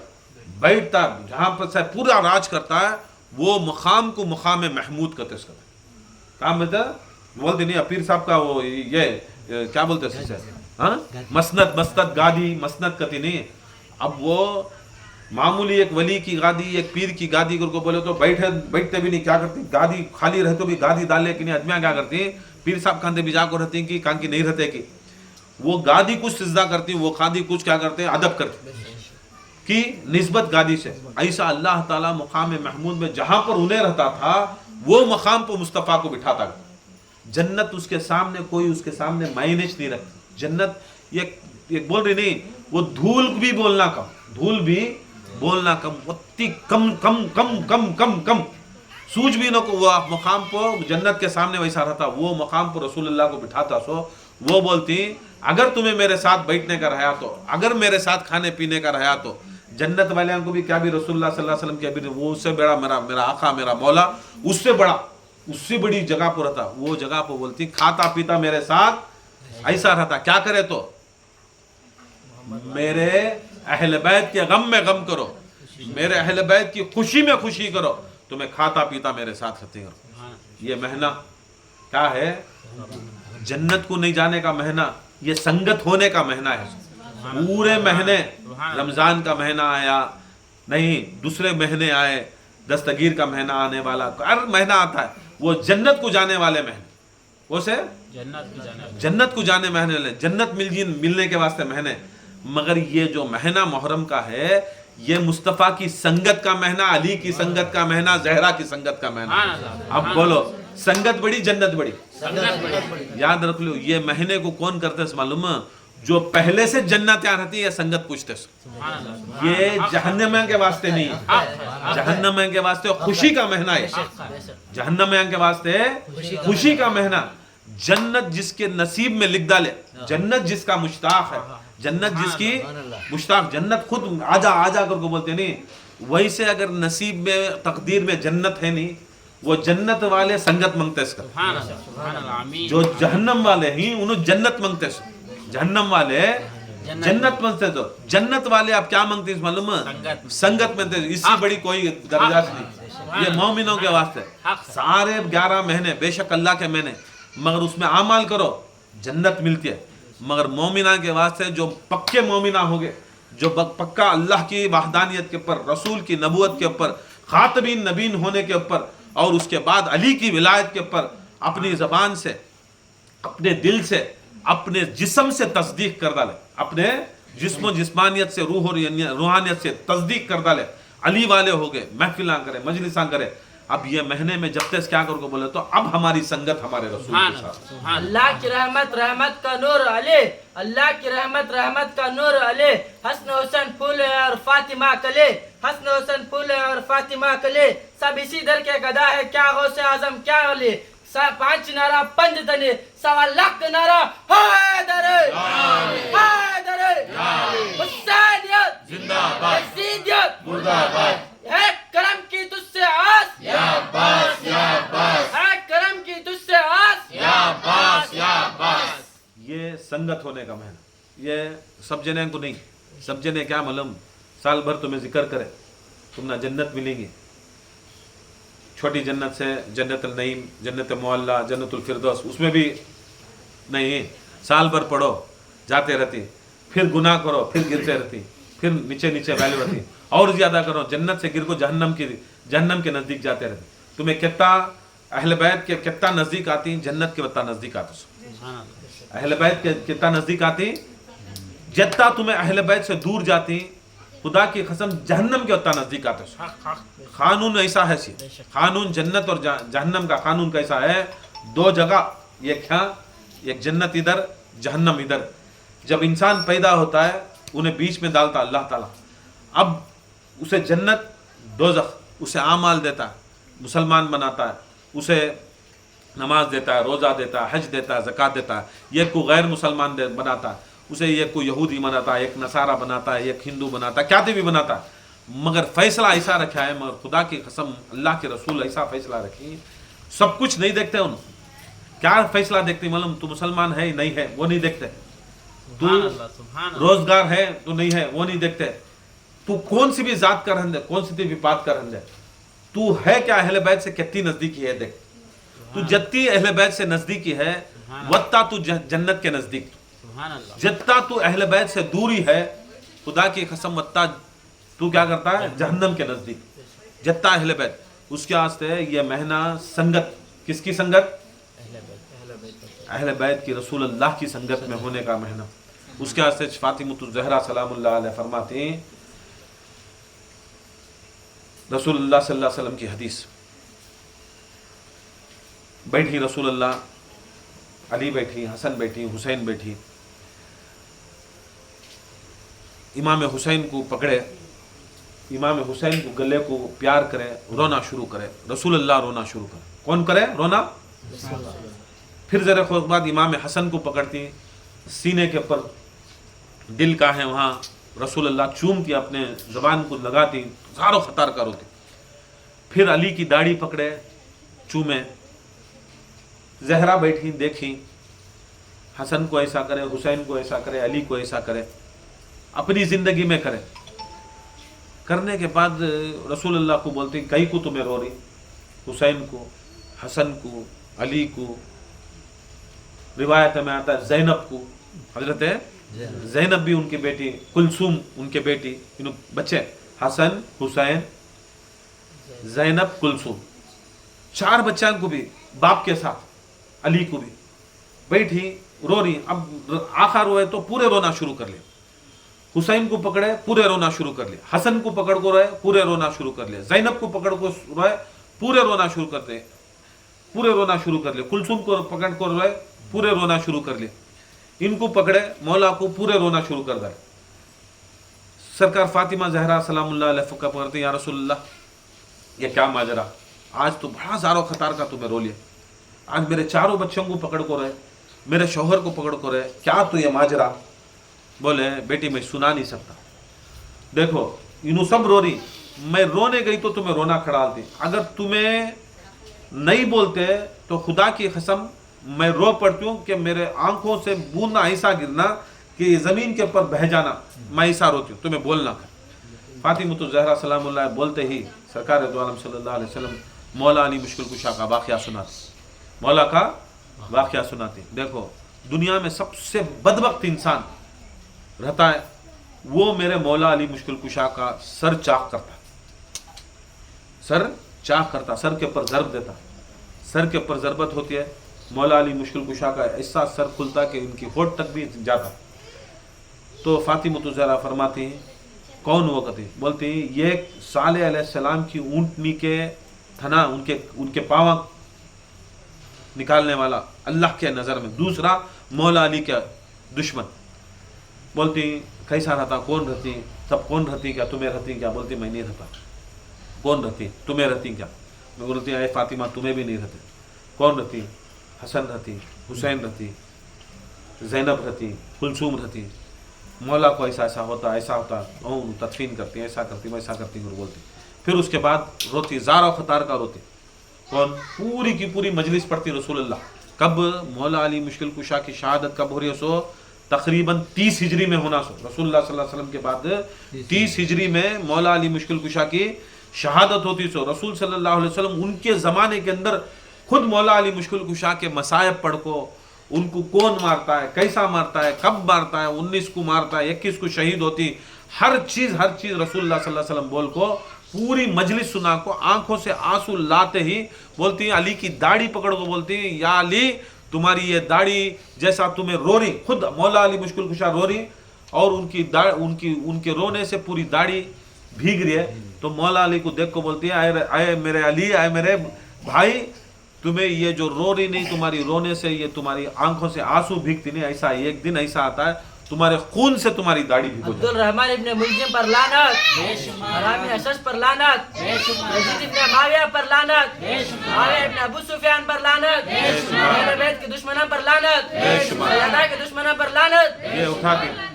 بیٹھتا، جہاں پر سے پورا راج کرتا ہے، وہ مقام کو مقام محمود کا تذکرہ ہے. کام بتا بولتے نہیں پیر صاحب کا وہ یہ کیا بولتے ہیں ہاں، مسند گادی، مسند کتی نہیں. اب وہ معمولی ایک ولی کی گادی، ایک پیر کی گادی کو بولے تو بیٹھتے بھی نہیں. کیا کرتی؟ گادی خالی رہتے بھی گادی ڈالے کہ نہیں. آدمیاں کیا کرتی؟ پیر صاحب کاندے بھی جا کو رہتی کہ کان کی نہیں رہتے کہ وہ گادی کچھ سجدہ کرتی، وہ خادی کچھ کیا کرتے؟ ادب کرتی کی نسبت گادی سے. ایسا اللہ تعالیٰ مقام محمود میں جہاں پر انہیں رہتا تھا، وہ مقام پر مصطفیٰ کو بٹھاتا. جنت اس کے سامنے کوئی اس کے سامنے مائنچ نہیں رکھتی. جنت یہ بول رہی نہیں، وہ دھول بھی بولنا کم، دھول بھی بولنا کم، اتنی کم کم کم کم کم کم سوچ بھی نہ کو. وہ مقام کو جنت کے سامنے ویسا رہتا. وہ مقام پر رسول اللہ کو بٹھاتا سو. وہ بولتی اگر تمہیں میرے ساتھ بیٹھنے کا رہا تو، اگر میرے ساتھ کھانے پینے کا رہا تو، جنت والوں کو بھی کیا بھی رسول اللہ صلی اللہ علیہ وسلم کیا بھی وہ اس سے بڑا میرا آقا، میرا مولا، اس سے بڑا، اس سے بڑی جگہ پر رہتا. وہ جگہ پر بولتی کھاتا پیتا میرے ساتھ ایسا رہتا. کیا کرے تو میرے اہل بیت کے غم میں غم کرو، میرے اہل بیت کی خوشی میں خوشی کرو، تمہیں کھاتا پیتا میرے ساتھ رہتے کرو. یہ مہینہ کیا ہے؟ جنت کو نہیں جانے کا مہینہ، یہ سنگت ہونے کا مہینہ ہے. پورے مہینے، رمضان کا مہینہ آیا نہیں، دوسرے مہینے آئے، دستگیر کا مہینہ آنے والا، ہر مہینہ آتا ہے. وہ جنت کو جانے والے مہینے، وہ سے جنت کو جانے مہینے، جنت ملنے کے واسطے مہینے. مگر یہ جو مہینہ محرم کا ہے، یہ مصطفیٰ کی سنگت کا مہینہ، علی کی سنگت کا مہینہ، زہرا کی سنگت کا مہینہ. اب بولو سنگت بڑی جنت بڑی؟ یاد رکھ لو. یہ مہینے کو کون کرتے ہیں معلوم ہے؟ جو پہلے سے جنت یہاں رہتی ہے سنگت پوچھتے. یہ جہنمیاں کے واسطے نہیں، جہنمیاں کے واسطے خوشی کا مہینہ ہے. جہنمیاں کے واسطے خوشی کا مہینہ. جنت جس کے نصیب میں لکھ ڈالے، جنت جس کا مشتاق ہے، جنت جس کی مشتاق، جنت خود آجا آجا کر کو بولتے نہیں. ویسے اگر نصیب میں تقدیر میں جنت ہے نہیں، وہ جنت والے سنگت منگتے اس کا. جو جہنم والے ہیں انہوں جنت منگتے. جہنم والے जन्नत मांगते तो जन्नत वाले आप क्या मांगते हैं मालूम है? संगत में थे। इससे बड़ी कोई दर्जा नहीं, ये मोमिनों के वास्ते। सारे 11 महीने बेशक अल्लाह के महीने, मगर उसमें आमाल करो जन्नत मिलती है। मगर मोमिना के वास्ते जो पक्के मोमिना होंगे, जो पक्का अल्लाह की वहदानियत के ऊपर, रसूल की नबूवत के ऊपर, खातबीन नबीन होने के ऊपर, और उसके बाद अली की विलायत के ऊपर अपनी ज़बान से, अपने दिल से, अपने जिस्म से तस्दीक कर डाले, अपने जिस्म जिस्मानियत से, रूह और रूहानियत से तस्दीक कर डाले, अली वाले हो गए, महफिल करे, मजलिसा करे। अब ये महीने में जब तक क्या करोगे बोले तो अब हमारी संगत हमारे रसूल के साथ। अल्लाह की रहमत रहमत का नूर अले, अल्लाह की रहमत रहमत का नूर अले, हसन हुसैन फूल है और फातिमा कले, हसन हुसैन फूल है और फातिमा कले, सब इसी दर के गदा है, क्या गौसे आजम क्या अली, 5 नारा 5 दने, 1.25 लाख नारा हैदरे हैदरे हुसैनियत जिंदाबाद, यजीदियत मुर्दाबाद, है करम की तुझसे आस या अब्बास या अब्बास, है करम की तुझसे आस या अब्बास या अब्बास। ये संगत होने का महीना, ये सब जने को नहीं, सब जने क्या मालूम साल भर तुम्हें जिक्र करे, तुम ना जन्नत मिलेंगी, छोटी जन्नत से जन्नतुल नईम, जन्नत मुअल्ला, जन्नतुल फिरदौस, उसमें भी नहीं, साल भर पढ़ो जाते रहती, फिर गुनाह करो फिर गिरते रहती, फिर नीचे नीचे वैल्यू रहती, और ज्यादा करो जन्नत से गिर को जहन्नम के नजदीक जाते रहते। तुम्हें कितना अहले बैत के कितना नजदीक आती, जन्नत के कितना नजदीक आती, अहले बैत के कितना नजदीक आती, जितना तुम्हें अहले बैत से दूर जाती खुदा की कसम जहन्नम के उतना नजदीक आते। कानून ऐसा है, कानून जन्नत और जहन्नम का कानून कैसा है, 2 जगह, एक जन्नत इधर जहन्नम इधर। जब इंसान पैदा होता है उन्हें बीच में डालता अल्लाह ताला, अब उसे जन्नत दोज़ख, उसे आमाल देता है, मुसलमान बनाता है, उसे नमाज देता है, रोज़ा देता है, हज देता है, ज़कात देता है। एक को गैर मुसलमान बनाता है, उसे एक को यहूदी बनाता है, एक नसारा बनाता है, एक हिंदू बनाता है, क्या भी बनाता है। मगर फैसला ऐसा रखा है, मगर खुदा की कसम अल्लाह के रसूल ऐसा फैसला रखी, सब कुछ नहीं देखते उन, क्या फैसला देखते मालूम, तू मुसलमान है नहीं है वो नहीं देखते, तू रोजगार है तो नहीं है वो नहीं देखते, तू कौन सी भी जात का रहने, कौन सी भी बात का रहने, तू है क्या अहले बैत से कितनी नजदीकी है, देख तू जत्ती अहले बैत से नजदीकी है वत्ता तू जन्नत के नजदीक, जितना तू अहले बैत से दूरी है खुदा की कसम वत्ता तू क्या करता है जहन्नम के नजदीक, जितना अहले बैत। उसके वास्ते ये महीना संगत, किसकी संगत, अहले बैत की, रसूल अल्लाह की संगत में होने का महीना। उसके वास्ते फातिमतुज़ ज़हरा सलामुल्लाह अलैहा फरमाती हैं, रसूलुल्लाह सल्लल्लाहु अलैहि वसल्लम की हदीस, बैठी रसूलुल्लाह, अली बैठी, हसन बैठी, हुसैन बैठी, इमाम हुसैन को पकड़े, इमाम हुसैन को गले को प्यार करे, रोना शुरू करे, रसूलुल्लाह रोना शुरू करे, कौन करे रोना, फिर जरा खुद बाद इमाम हसन को पकड़ती, सीने के ऊपर दिल का है वहाँ, रसूलुल्लाह चूमती, अपने ज़बान को लगाती, ज़ारो खतर कर होती, फिर अली की दाढ़ी पकड़े चूमे, जहरा बैठी देखी, हसन को ऐसा करे, हुसैन को ऐसा करे, अली को ऐसा करे, अपनी ज़िंदगी में करे। करने के बाद रसूलुल्लाह को बोलती, कई को तुम्हें रो रही, हुसैन को, हसन को, अली को, रिवायत में आता है ज़ैनब को, हजरत ज़ैनब भी उनकी बेटी, कुलसूम उनके बेटी, इन बच्चे हसन, हुसैन, ज़ैनब, कुलसूम, 4 बच्चों को भी बाप के साथ, अली को भी, बैठी रो रही। अब आखिर रोए तो पूरे रोना शुरू कर लिया, हुसैन को पकड़े पूरे रोना शुरू कर लिया, हसन को पकड़ को रोए पूरे रोना शुरू कर लिया, ज़ैनब को पकड़ को रोए पूरे रोना शुरू कर दे, पूरे रोना शुरू कर लिया, कुलसूम को पकड़ को रोए पूरे रोना शुरू कर लिया, इनको पकड़े मौला को पूरे रोना शुरू कर दिया। सरकार फातिमा ज़हरा सलामुल्लाह अलैहा फुका पकड़ते, या रसूलुल्लाह ये क्या माजरा, आज तो बड़ा ज़ारो खतार का तुम्हें रो लिया, आज मेरे 4 बच्चों को पकड़ को रहे, मेरे शौहर को पकड़ को रहे, क्या तो ये माजरा। बोले बेटी मैं सुना नहीं सकता, देखो इन्हों सब रो रही, मैं रोने गई तो तुम्हें रोना खड़ालती, अगर तुम्हें नहीं बोलते तो खुदा की कसम मैं रो पड़ती हूँ कि मेरे आंखों से बूंदा ऐसा गिरना कि ज़मीन के ऊपर बह जाना, मैं ऐसा रोती हूँ, तुम्हें बोलना है। फातिमा ज़हरा सलामुल्लाह बोलते ही सरकार दो आलम सल्लल्लाहु अलैहि वसल्लम मौला अली मुश्किल कुशा का वाक़या सुनाते, मौला का वाक़या सुनाते। देखो दुनिया में सबसे बदबख्त इंसान रहता है वो मेरे मौला अली मुश्किल कुशा का सर चाक करता, सर चाक करता, सर के ऊपर ज़रब देता, सर के ऊपर ज़रबत होती है, मौला अली मुश्किल कुशा का ऐसा सर खुलता कि उनकी होठ तक भी जाता। तो फातिमा ज़हरा फरमाती हैं कौन वो कहती, बोलती ये साले अलैहिस्सलाम की ऊँटनी के थना, उनके पाँव निकालने वाला अल्लाह के नज़र में, दूसरा मौला अली का दुश्मन। बोलती कैसा रहता, कौन रहती, सब कौन रहती, क्या तुम्हें रहती क्या? बोलती मैं नहीं रहता। कौन रहती, तुम्हें रहती क्या? मैं बोलती अरे फातिमा तुम्हें भी नहीं रहते। कौन रहती? हसन रहती, हुसैन रहती, ज़ैनब रहती, कुलसूम रहती। मौला को ऐसा ऐसा होता, ऐसा होता, तदफीन करती, ऐसा करती, वैसा करती, और बोलती। फिर उसके बाद रोती, ज़ारा ख़तार का रोती। कौन? पूरी की पूरी मजलिस पढ़ती रसूलुल्लाह। कब? मौला अली मुश्किल कुशा की शहादत कब हो रही है? सो तकरीबन 30 हिजरी में होना, सो रसूलुल्लाह सल्लल्लाहु अलैहि वसल्लम के बाद 30 हिजरी में मौला अली मुश्किल कुशा की शहादत होती। सो रसूल सल्लल्लाहु अलैहि वसल्लम उनके ज़माने के अंदर खुद मौला अली मुश्किल कुशा के मसायब पढ़ को, उनको कौन मारता है, कैसा मारता है, कब मारता है, 19 को मारता है, 21 को शहीद होती, हर चीज़ रसूलुल्लाह सल्लल्लाहु अलैहि वसल्लम बोल को पूरी मजलिस सुना को, आंखों से आंसू लाते ही बोलती है अली की दाढ़ी पकड़ को, बोलती है या अली तुम्हारी ये दाढ़ी जैसा तुम्हें रो रही, खुद मौला अली मुश्किल कुशा रो रही और उनके रोने से पूरी दाढ़ी भीग रही है। तो मौला अली को देख को बोलती है आए मेरे अली, आए मेरे भाई, तुम्हें ये जो रो रही नहीं, तुम्हारी रोने से ये तुम्हारी आंखों से आंसू भीगती नहीं, ऐसा एक दिन ऐसा आता है तुम्हारे खून से तुम्हारी दाढ़ी भिगो जाए। अब्दुल रहमान इब्ने मुलजिम पर लानत, हराम इब्ने अशज पर लानत, यजीद इब्ने माविया पर लानत, माविया इब्ने अबू सुफियान पर लानत, अहले बैत के दुश्मनों पर लानत, सैयदा के दुश्मनों पर लानत।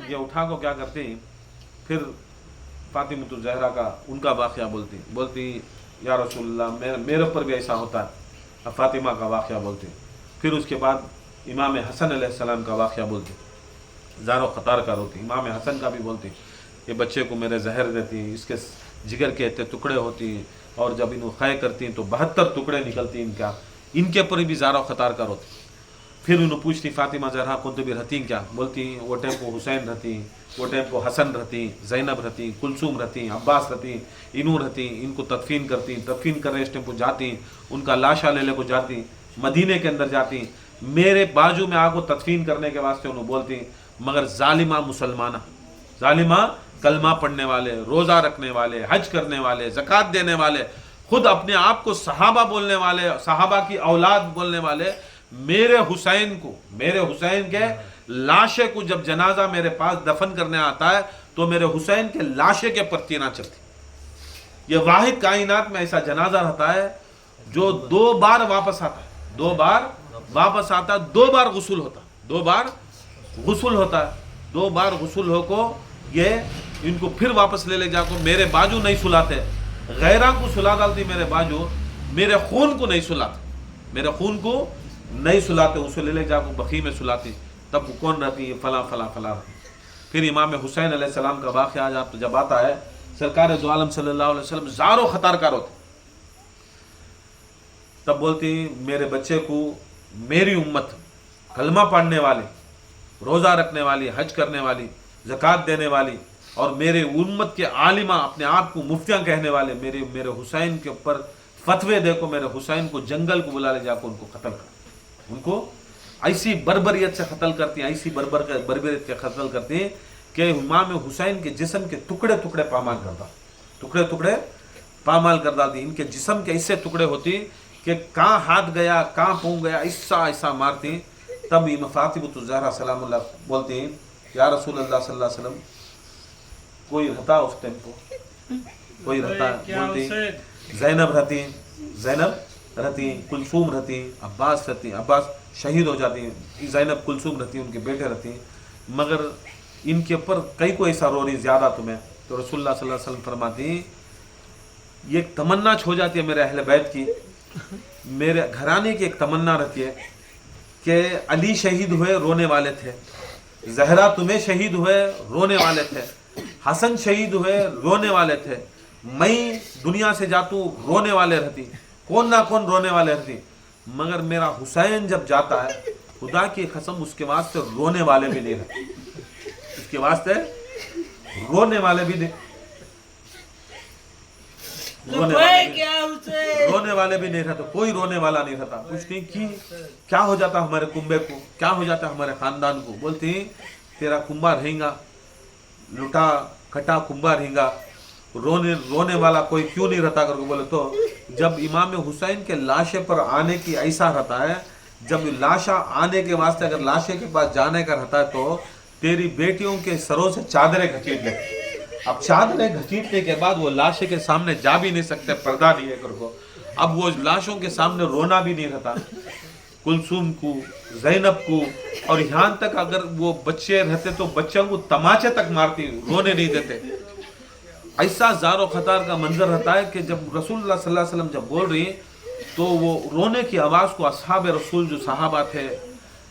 ये उठा को क्या करती, फिर फातिमा ज़हरा का उनका वाक़या बोलती या रसूलल्लाह मेरे ऊपर भी ऐसा होता है। फातिमा का वाक़या बोलती, फिर उसके बाद इमाम हसन अलैहिस्सलाम का वाक़या बोलती, ज़ारो ख़तार का रोती। इमाम हसन का भी बोलती, ये बच्चे को मेरे जहर देती, इसके जिगर के इतने टुकड़े होती और जब इन्हों ख़य करती तो 72 टुकड़े निकलती इनका, इनके ऊपर भी ज़ारो ख़तार का रोती। फिर उन्होंने पूछती फातिमा ज़हरा को तो भी रहती क्या? बोलती वो टाइम को हुसैन रहती, वो टाइम को हसन रहती, ज़ैनब रहती, कुलसूम रहती, अब्बास रहती, इनू रहती, इनको तदफीन करती, तदफीन करने इस टाइम को जाती, उनका लाशा ले को जाती, मदीने के अंदर जाती, मेरे बाजू में आगो तदफीन करने के वास्ते उन्होंने बोलती, मगर जालिमा मुसलमाना, जालिमा कलमा पढ़ने वाले, रोज़ा रखने वाले, हज करने वाले, ज़कात देने वाले, खुद अपने आप को सहाबा बोलने वाले, सहाबा की औलाद बोलने वाले, मेरे हुसैन के लाशे को जब जनाजा मेरे पास दफन करने आता है तो मेरे हुसैन के लाशे के पर तीना चलती। ये वाहिद कायनात में ऐसा जनाजा रहता है जो 2 बार वापस आता है, 2 बार वापस आता है, 2 बार गुस्ल होता है, 2 बार गुस्ल होता है, 2 बार गुस्ल हो को ये इनको फिर वापस ले जाको मेरे बाजू नहीं सुलाते, गैरा को सुला डालती मेरे बाजू, मेरे खून को नहीं सुलाते, मेरे खून को नहीं सुलाते, उसे ले जाको बखी में सुलाती। तब कौन रहती है? फला फला फला रहती। फिर इमाम हुसैन अलैहिस्सलाम का वाक़या आज आप जब आता है, सरकार दो आलम सल्लल्लाहु अलैहि वसल्लम ज़ारो ख़तार का रोते, तब बोलती मेरे बच्चे को मेरी उम्मत कलमा पढ़ने वाली, रोज़ा रखने वाली, हज करने वाली, ज़कात देने वाली और मेरे उम्मत के आलिमा, अपने आप को मुफ्तियाँ कहने वाले मेरे हुसैन के ऊपर फतवे देखो, मेरे हुसैन को जंगल को बुला ले जाकर उनको कत्ल कर, उनको ऐसी बर्बरियत से कत्ल करती हैं, ऐसी बर्बरियत के कत्ल करती हैं कि इमाम हुसैन के जिस्म के टुकड़े टुकड़े पामाल कर डालती। इनके जिस्म के ऐसे टुकड़े होती कि कहाँ हाथ गया, कहाँ पाँव गया, ऐसा मारती। तब इमाम फातिमा ज़हरा सलामुल्लाह बोलती या रसूलल्लाह सल्लल्लाहु अलैहि वसल्लम कोई रहता उस टाइम को, कोई रहता? बोलती ज़ैनब रहती, कुलसूम रहती, अब्बास रहती, अब्बास शहीद हो जाती, ज़ैनब कुलसूम रहती, उनके बेटे रहती, मगर इनके ऊपर कई को ऐसा रो रही ज़्यादा तुम्हें। तो रसूलुल्लाह सल्लल्लाहु अलैहि वसल्लम फरमाती ये एक तमन्ना हो जाती है मेरे अहले बैत की, मेरे घराने की एक तमन्ना रहती है कि अली शहीद हुए रोने वाले थे, زہرا تمہیں شہید ہوئے رونے والے تھے, حسن شہید ہوئے رونے والے تھے, میں دنیا سے جاتوں رونے والے رہتی, کون نہ کون رونے والے رہتی, مگر میرا حسین جب جاتا ہے خدا کی قسم اس کے واسطے رونے والے بھی نہیں رہتے, اس کے واسطے رونے والے بھی نہیں, رونے والے بھی نہیں رہتے, کوئی رونے والا نہیں رہتا. پوچھتی کہ کیا ہو جاتا ہمارے کنبے کو, کیا ہو جاتا ہمارے خاندان کو, بولتی تیرا کنبا رہیں گا لٹا کھٹا کنبا رہیں گا, رونے والا کوئی کیوں نہیں رہتا کر کے بولے تو جب امام حسین کے لاشے پر آنے کی ایسا رہتا ہے, جب لاشا آنے کے واسطے اگر لاشے کے پاس جانے کا رہتا ہے تو تیری بیٹیوں کے سروں سے چادریں گھسیٹ لے. اب چادریں گھسیٹنے کے بعد وہ لاشے کے سامنے جا بھی نہیں سکتے, پردہ نہیں ہے کر کو, اب وہ لاشوں کے سامنے رونا بھی نہیں رہتا. کلثوم کو, زینب کو, اور یہاں تک اگر وہ بچے رہتے تو بچوں کو تماچے تک مارتی, رونے نہیں دیتے. ایسا زار و خطار کا منظر رہتا ہے کہ جب رسول اللہ صلی اللہ علیہ وسلم جب بول رہی تو وہ رونے کی آواز کو اصحاب رسول جو صحابہ تھے,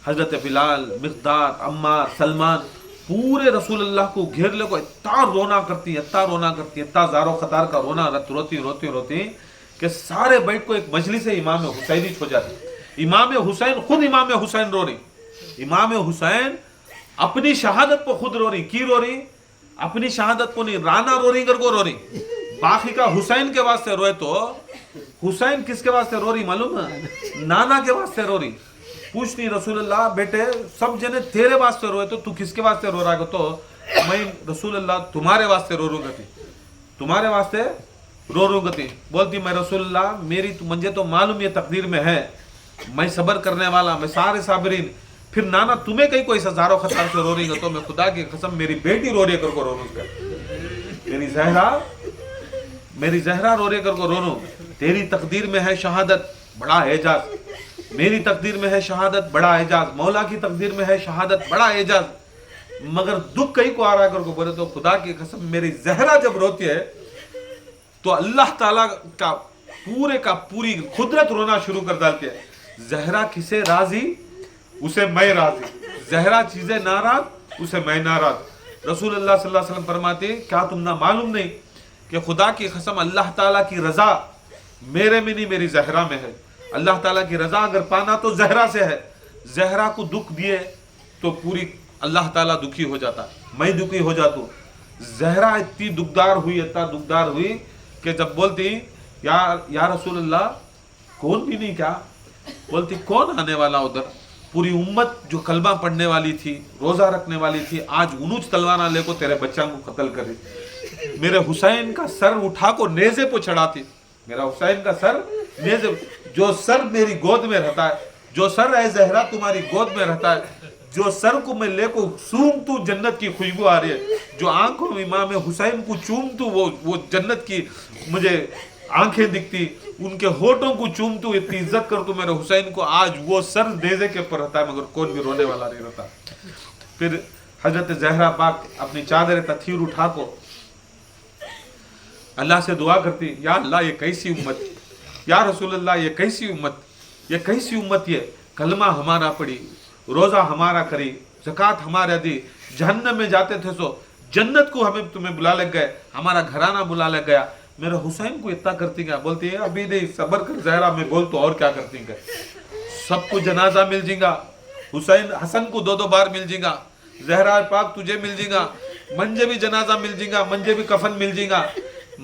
حضرت بلال, مقداد, عمار, سلمان, پورے رسول اللہ کو گھیر لے کو اتنا رونا کرتی, اتنا زار و خطار کا رونا, روتی کہ سارے بیٹھ کو ایک مجلس امام حسینی چھو جاتی. امام حسین خود امام حسین رو رہی, امام حسین اپنی شہادت پہ خود رو رہی. کی رو رہی؟ اپنی شہادت کو نہیں, رانا رو رہی کر کو رو رہی. باقی کا حسین کے واسطے روئے تو حسین کس کے واسطے رو رہی معلوم ہے؟ نانا کے واسطے رو رہی. پوچھتی رسول اللہ بیٹے سب جنے تیرے واسطے روئے تو کس کے واسطے رو رہا ہے؟ تو میں رسول اللہ تمہارے واسطے رو گا تھی, تمہارے واسطے رو گا تھی. بولتی میں رسول اللہ میری مجھے تو معلوم یہ تقدیر میں ہے, میں صبر کرنے والا, میں سارے صابرین, پھر نانا تمہیں کہیں کوئی ہزار و خطار سے رو رہی گا تو میں خدا کی قسم میری بیٹی رو رہی کر کو رو رہا, میری زہرا رو رہی کر کو رو رہا. تیری تقدیر میں ہے شہادت, بڑا اعجاز. میری تقدیر میں ہے شہادت, بڑا اعجاز. مولا کی تقدیر میں ہے شہادت, بڑا اعجاز. مگر دکھ کہیں کو آ رہا کر کو بولے تو خدا کی قسم میری زہرا جب روتی ہے تو اللہ تعالیٰ کا پوری قدرت رونا شروع کر ڈالتی ہے. زہرا کسے راضی اسے میں راضی, زہرا چیزیں ناراض اسے میں ناراض. رسول اللہ صلی اللہ علیہ وسلم فرماتے کیا تم نہ معلوم نہیں کہ خدا کی قسم اللہ تعالیٰ کی رضا میرے میں نہیں میری زہرا میں ہے. اللہ تعالیٰ کی رضا اگر پانا تو زہرا سے ہے. زہرا کو دکھ دیے تو پوری اللہ تعالیٰ دکھی ہو جاتا, میں دکھی ہو جاتا ہوں. زہرا اتنی دکھدار ہوئی کہ جب بولتی یا رسول اللہ کون بھی نہیں کیا, بولتی کون آنے والا ادھر, پوری امت جو کلمہ پڑھنے والی تھی, روزہ رکھنے والی تھی, آج انوج تلوارہ لے کو تیرے بچوں کو قتل کری. میرے حسین کا سر اٹھا کو نیزے پہ چڑھاتی, میرا حسین کا سر نیزے, جو سر میری گود میں رہتا ہے, جو سر اے زہرا تمہاری گود میں رہتا ہے, جو سر کو میں لے کو سونگ تو جنت کی خوشبو آ رہی ہے, جو آنکھوں میں امام حسین کو چوم تو وہ جنت کی مجھے آنکھیں دکھتی, ان کے ہونٹوں کو چوم تو اتنی عزت کر تو میرے حسین کو, آج وہ سر نیزے کے پر رہتا ہے مگر کون بھی رونے والا نہیں رہتا. پھر حضرت زہرا پاک اپنی چادر تطہیر اٹھا کو اللہ سے دعا کرتی, یا اللہ یہ کیسی امت, یا رسول اللہ یہ کیسی امت, یہ کیسی امت, یہ کلمہ ہمارا پڑھی, روزہ ہمارا کری, زکوٰۃ ہمارا دی, جہنم میں جاتے تھے سو جنت کو ہمیں تمہیں بلا لگ گئے, ہمارا گھرانہ بلا لگ گیا. میرے حسین کو اتنا کرتی گیا, بولتی ہے ابھی نہیں صبر کر زہرا, میں بول تو اور کیا کرتی گا, سب کو جنازہ مل جائے گا, حسین حسن کو 2 بار مل جائے گا, زہرا پاک تجھے مل جائے گا, منجے بھی جنازہ مل جائے گا, منجے بھی کفن مل جائے گا,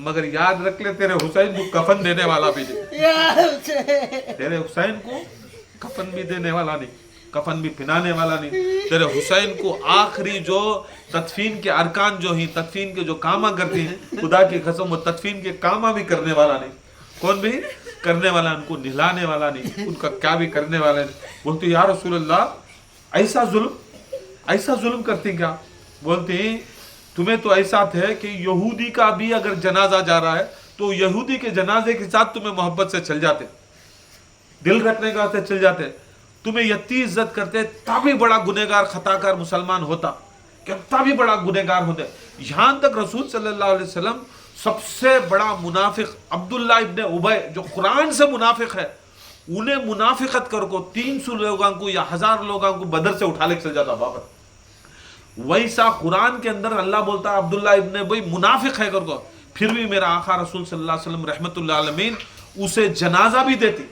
مگر یاد رکھ لے تیرے حسین کو کفن دینے والا بھی نہیں, تیرے حسین کو کفن بھی دینے والا نہیں, کفن بھی پہنانے والا نہیں. تیرے حسین کو آخری جو تدفین کے ارکان جو ہی تدفین کے جو کامہ کرتی ہیں, خدا کی قسم وہ تدفین کے کامہ بھی کرنے والا نہیں, کون بھی کرنے والا, ان کو نہلانے والا نہیں, ان کا کیا بھی کرنے والا نہیں. بولتی یا رسول اللہ ایسا ظلم کرتی کیا؟ بولتی تمہیں تو ایسا ہے کہ یہودی کا بھی اگر جنازہ جا رہا ہے تو یہودی کے جنازے کے ساتھ تمہیں محبت سے چل جاتے, دل رکھنے کا سے چل جاتے, تمہیں یتی عزت کرتے, تبھی بڑا گنہگار خطاکار مسلمان ہوتا, کہ تبھی بڑا گنہگار ہوتے. یہاں تک رسول صلی اللہ علیہ وسلم سب سے بڑا منافق عبداللہ ابن ابی جو قرآن سے منافق ہے, انہیں منافقت کر کو 300 لوگوں کو یا 1000 لوگوں کو بدر سے اٹھا لے چل جاتا واپس. वैसा कुरान के अंदर अल्लाह बोलता है अब्दुल्ला इब्न उबई मुनाफिक है करको, फिर भी मेरा आका रसूल सल्लल्लाहु अलैहि वसल्लम रहमतुल्लाह अलमीन उसे जनाजा भी देती,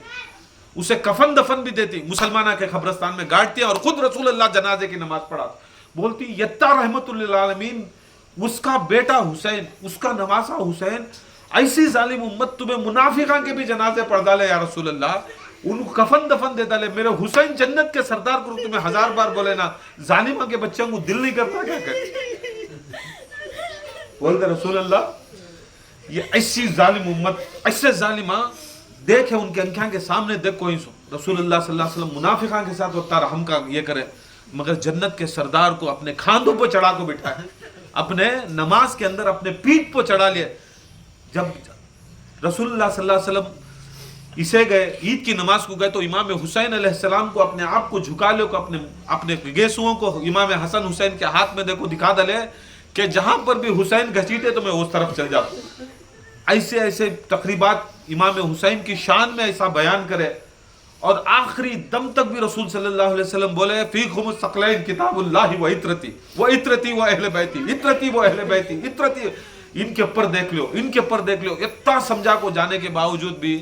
उसे कफन दफन भी देती, मुसलमाना के कब्रिस्तान में गाड़ती और खुद रसूल अल्लाह जनाजे की नमाज पढ़ा। बोलती यत्ता रहमतुल्लिल आलमीन, उसका बेटा हुसैन, उसका नवासा हुसैन, ऐसी जालिम उम्मत तुम्हें मुनाफिका के भी जनाजे पढ़ डाले या रसूल अल्लाह, उनको कफन दफन दे डाले, मेरे हुसैन जन्नत के सरदार को तुम्हें 1000 बार बोले ना, जालिमा के बच्चों को दिल नहीं करता क्या करे? बोलते रसूल अल्लाह ये ऐसी जालिम उम्मत, ऐसे जालिमा देखे उनके आंखें के सामने देख कोई सो रसूल अल्लाह सल्लल्लाहु अलैहि वसल्लम मुनाफिका के साथ होता रहम का ये करे, मगर जन्नत के सरदार को अपने खांधों पर चढ़ा को बिठाए, अपने नमाज के अंदर अपने पीठ पर चढ़ा लिए। जब रसूल अल्लाह सल्लल्लाहु अलैहि वसल्लम इसे गए ईद की नमाज को गए तो इमाम हुसैन अलैहिस्सलाम को अपने आप को झुका लो को अपने गेसुओं को इमाम हसन हुसैन के हाथ में देखो दिखा दले कि जहां पर भी हुसैन घसीटे तो मैं उस तरफ चल जाऊं। ऐसे ऐसे तकरीबात इमाम हुसैन की शान में ऐसा बयान करे और आखिरी दम तक भी रसूल सल्लल्लाहु अलैहि वसल्लम बोले फीकुम सक़लैन किताबुल्लाहि व इत्रती व अहले बैती, इत्रती व अहले बैती, इत्रती, इनके ऊपर देख लो, इनके ऊपर देख लो। इतना समझा को जाने के बावजूद भी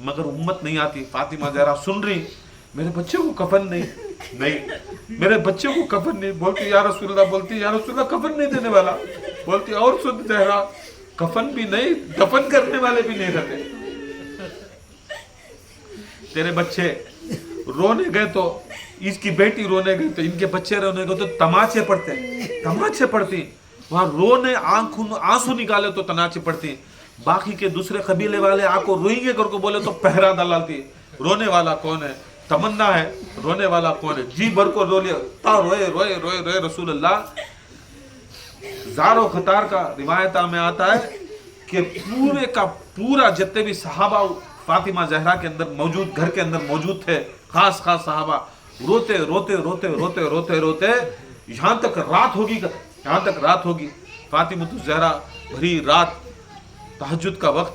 मगर उम्मत नहीं आती। फातिमा ज़हरा सुन रही, मेरे बच्चे को कफन नहीं, मेरे बच्चे को कफन नहीं, बोलती या रसूलल्लाह, बोलती या रसूलल्लाह कफन नहीं देने वाला, बोलती और सुन ज़हरा कफन भी नहीं, दफन करने वाले भी नहीं रहते। तेरे बच्चे रोने गए तो इसकी बेटी रोने गई तो इनके बच्चे रोने गए तो तमाचे पड़ते, तमाचे पड़ती, वहां रोने आंसू निकाले तो तमाचे पड़ती। बाकी के दूसरे कबीले वाले आको रोएंगे करके बोले तो पहरा डालती। रोने वाला कौन है? तमन्ना है। रोने वाला कौन है? जी भर को रो लिया, रोए रोए रोए रोए रसूल अल्लाह। ज़ारो खतार का रिवायता में आता है कि पूरे का पूरा जितने भी सहाबा फातिमा ज़हरा के अंदर मौजूद, घर के अंदर मौजूद थे, खास खास सहाबा रोते रोते रोते रोते रोते रोते यहाँ तक रात होगी, यहाँ तक रात होगी। फातिमा ज़हरा भरी रात तहज्जुद का वक्त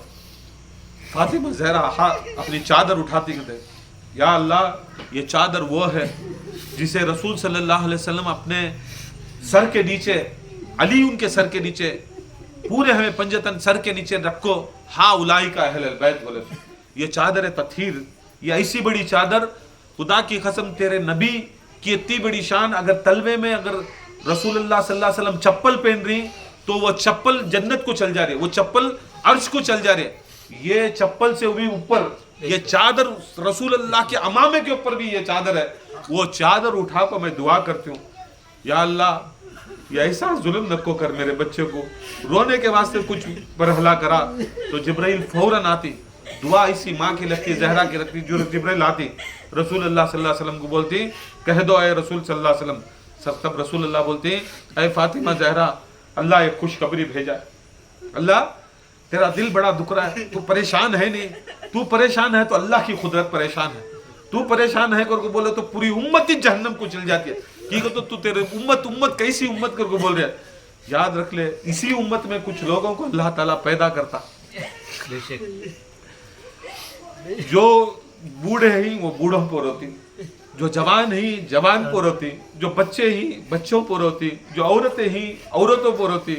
फातिमा ज़हरा अपनी चादर उठाती कहते या अल्लाह ये चादर वो है जिसे रसूल सल्लल्लाहु अलैहि वसल्लम अपने सर के नीचे, अली उनके सर के नीचे, पूरे हमें पंजतन सर के नीचे रखो, हा उलाई का अहले बैत बोले। ये चादर तत्हीर, ये ऐसी बड़ी चादर, खुदा की कसम तेरे नबी की इतनी बड़ी शान, अगर तलवे में अगर रसूलुल्लाह सल्लल्लाहु अलैहि वसल्लम चप्पल पहन रही तो वो चप्पल जन्नत को चल जा रही है, वो चप्पल अर्श को चल जा रही है। ये चप्पल से भी ऊपर ये चादर रसूलुल्लाह के अमामे के ऊपर भी ये चादर है। वो चादर उठा कर मैं दुआ करती हूँ या अल्लाह ये ऐसा जुल्म नको कर मेरे बच्चे को, रोने के वास्ते कुछ बरहला करा तो जिब्राइल फौरन आती, दुआ इसी माँ की लगती, ज़हरा की लगती, जो जिब्राइल आती रसूलुल्लाह सल्लल्लाहु अलैहि वसल्लम को बोलती कह दो ऐ रसूल सल्लल्लाहु अलैहि वसल्लम। तब रसूलुल्लाह बोलती ऐ फातिमा ज़हरा अल्लाह एक खुशखबरी भेजा, अल्लाह तेरा दिल बड़ा दुख रहा है, तू परेशान है नहीं, तू परेशान है तो अल्लाह की खुदरत परेशान है, तू परेशान है करके बोले तो पूरी उम्मत ही जहन्नम को चल जाती है। की तो तू तेरे उम्मत कैसी उम्मत करके बोल रहा है? याद रख ले इसी उम्मत में कुछ लोगों को अल्लाह ताला पैदा करता, जो बूढ़े ही वो बूढ़ों पर होती, जो जवान ही जवान पर होती, जो बच्चे ही बच्चों पर होती, जो औरतें ही औरतों पर होती।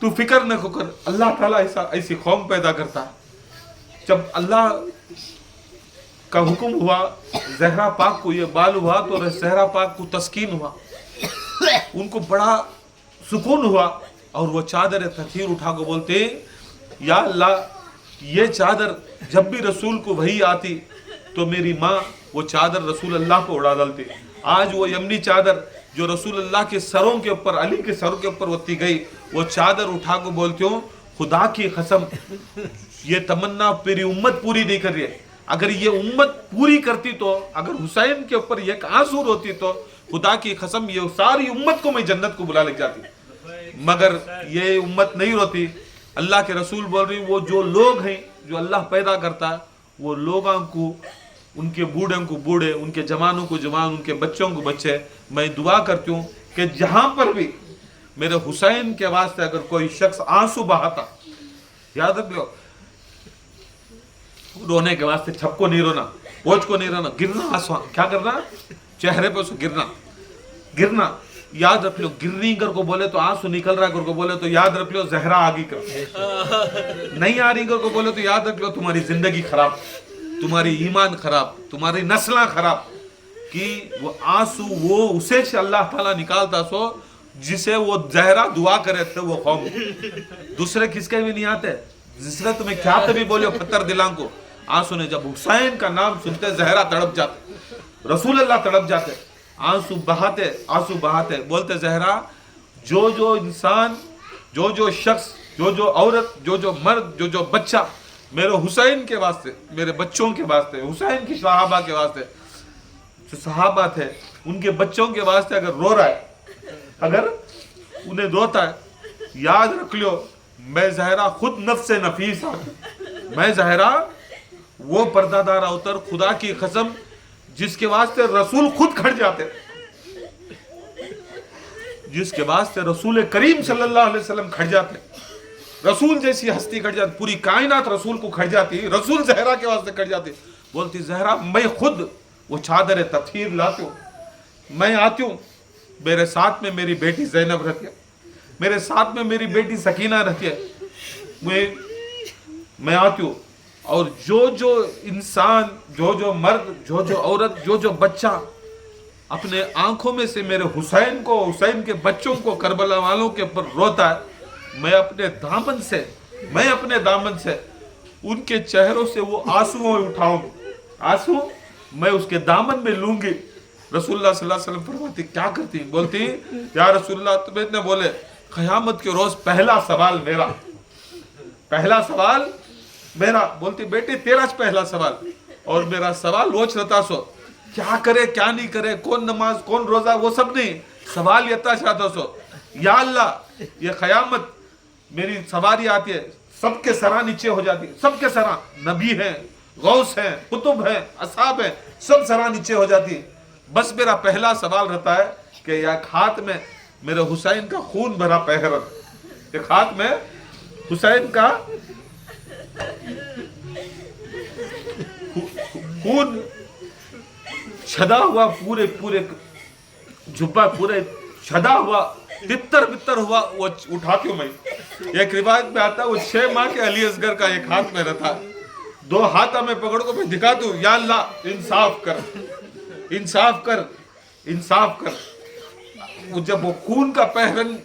तू फिक्र न कर, अल्लाह ताला ऐसी कौम पैदा करता। जब अल्लाह का हुक्म हुआ ज़हरा पाक को ये बाल हुआ तो ज़हरा पाक को तस्कीन हुआ, उनको बड़ा सुकून हुआ और वो चादर तखीर उठा को बोलते या अल्लाह ये चादर जब भी रसूल को वही आती तो मेरी माँ वो चादर रसूल अल्लाह को उड़ा डालती। आज वो यमनी चादर जो रसूल अल्लाह के सरों के ऊपर, अली के सरों के ऊपर होती गई, वो चादर उठा को बोलती हूँ खुदा की कसम ये तमन्ना मेरी उम्मत पूरी नहीं कर रही है। अगर ये उम्मत पूरी करती तो, अगर हुसैन के ऊपर एक आंसू होती तो खुदा की कसम ये सारी उम्मत को मैं जन्नत को बुला ले जाती। मगर ये उम्मत नहीं रोती। अल्लाह के रसूल बोल रही वो जो लोग हैं जो अल्लाह पैदा करता है वो लोगों को, उनके बूढ़ों को बूढ़े, उनके जवानों को जवान, उनके बच्चों को बच्चे। मैं दुआ करती हूँ कि जहां पर भी मेरे हुसैन के वास्ते अगर कोई शख्स आंसू बहाता, याद रख लो रोने के वास्ते छपको नहीं रोना, बोझ को नहीं रोना, गिरना आंसू क्या करना चेहरे पे गिरना गिरना याद रख लो, गिरनी कर को बोले तो आंसू निकल रहा कर को बोले तो याद रख लो जहरा आगे कर, नहीं आ रही कर को बोले तो याद रख लो तुम्हारी जिंदगी खराब, तुम्हारी ईमान खराब, तुम्हारी नस्लें खराब। कि वो आंसू वो उसे से अल्लाह ताला निकालता सो जिसे वो जहरा दुआ करे थे वो कौम, दूसरे किसके भी नहीं आते। जिसने तुम्हें क्या तभी बोले पत्थर दिलांग को आंसू ने, जब हुसैन का नाम सुनते जहरा तड़प जाते, रसूल अल्लाह तड़प जाते, आंसू बहाते बोलते जहरा जो जो इंसान, जो जो शख्स, जो जो औरत, जो जो मर्द, जो जो बच्चा मेरे हुसैन के वास्ते, मेरे बच्चों के वास्ते, हुसैन की सहाबा के वास्ते, जो सहाबा थे उनके बच्चों के वास्ते अगर रो रहा है, अगर उन्हें रोता है, याद रख लो मैं जहरा खुद नफ्से नफीस हूं, मैं जहरा वो पर्दादार अवतर खुदा की कसम जिसके वास्ते रसूल खुद खड़ जाते, जिसके वास्ते रसूल करीम सल्लल्लाहु अलैहि वसल्लम खड़ जाते, रसूल जैसी हस्ती खड़ जाती, पूरी कायनात रसूल को खड़ जाती, रसूल जहरा के वास्ते खड़ जाती। बोलती जहरा मैं खुद वो चादर तत्हीर लाती हूँ, मैं आती हूँ, मेरे साथ में मेरी बेटी ज़ैनब रहती है, मेरे साथ में मेरी बेटी सकीना रहती है, मैं आती हूँ, और जो जो इंसान, जो जो मर्द, जो जो औरत, जो जो बच्चा अपने आंखों में से मेरे हुसैन को, हुसैन के बच्चों को, करबला वालों के ऊपर रोता है, मैं अपने दामन से उनके चेहरों से वो आंसुओं उठाऊंगी, आंसू मैं उसके दामन में लूंगी। रसूलुल्लाह सल्लल्लाहु अलैहि वसल्लम फरमाती क्या करती, बोलती या रसूलुल्लाह तुम्हें इतने बोले क़यामत के रोज पहला सवाल मेरा, पहला सवाल मेरा। बोलती बेटी तेरा पहला सवाल, और मेरा सवाल वो रहता सो क्या करे क्या नहीं करे, कौन नमाज कौन रोजा, वो सब नहीं, सवाल ये चाहता सो या अल्लाह ये क़यामत मेरी सवारी आती है, सबके सरा नीचे हो जाती है, सबके सरा, नबी हैं, गौस हैं, कुतुब हैं, असहाब हैं, सब सरा नीचे हो जाती है, बस मेरा पहला सवाल रहता है कि एक हाथ में मेरे हुसैन का खून भरा पहरन, एक हाथ में हुसैन का खून छदा हुआ, पूरे पूरे जुब्बा पूरे छदा हुआ, तितर बितर हुआ, वो उठाती हूँ मैं। एक रिवायत में आता है वो 6 माह के अली असगर का एक हाथ में रहता, 2 हाथ में पकड़ को मैं दिखाती हूँ, या अल्लाह इंसाफ कर, इंसाफ कर, इंसाफ कर। वो जब वो खून का पहरन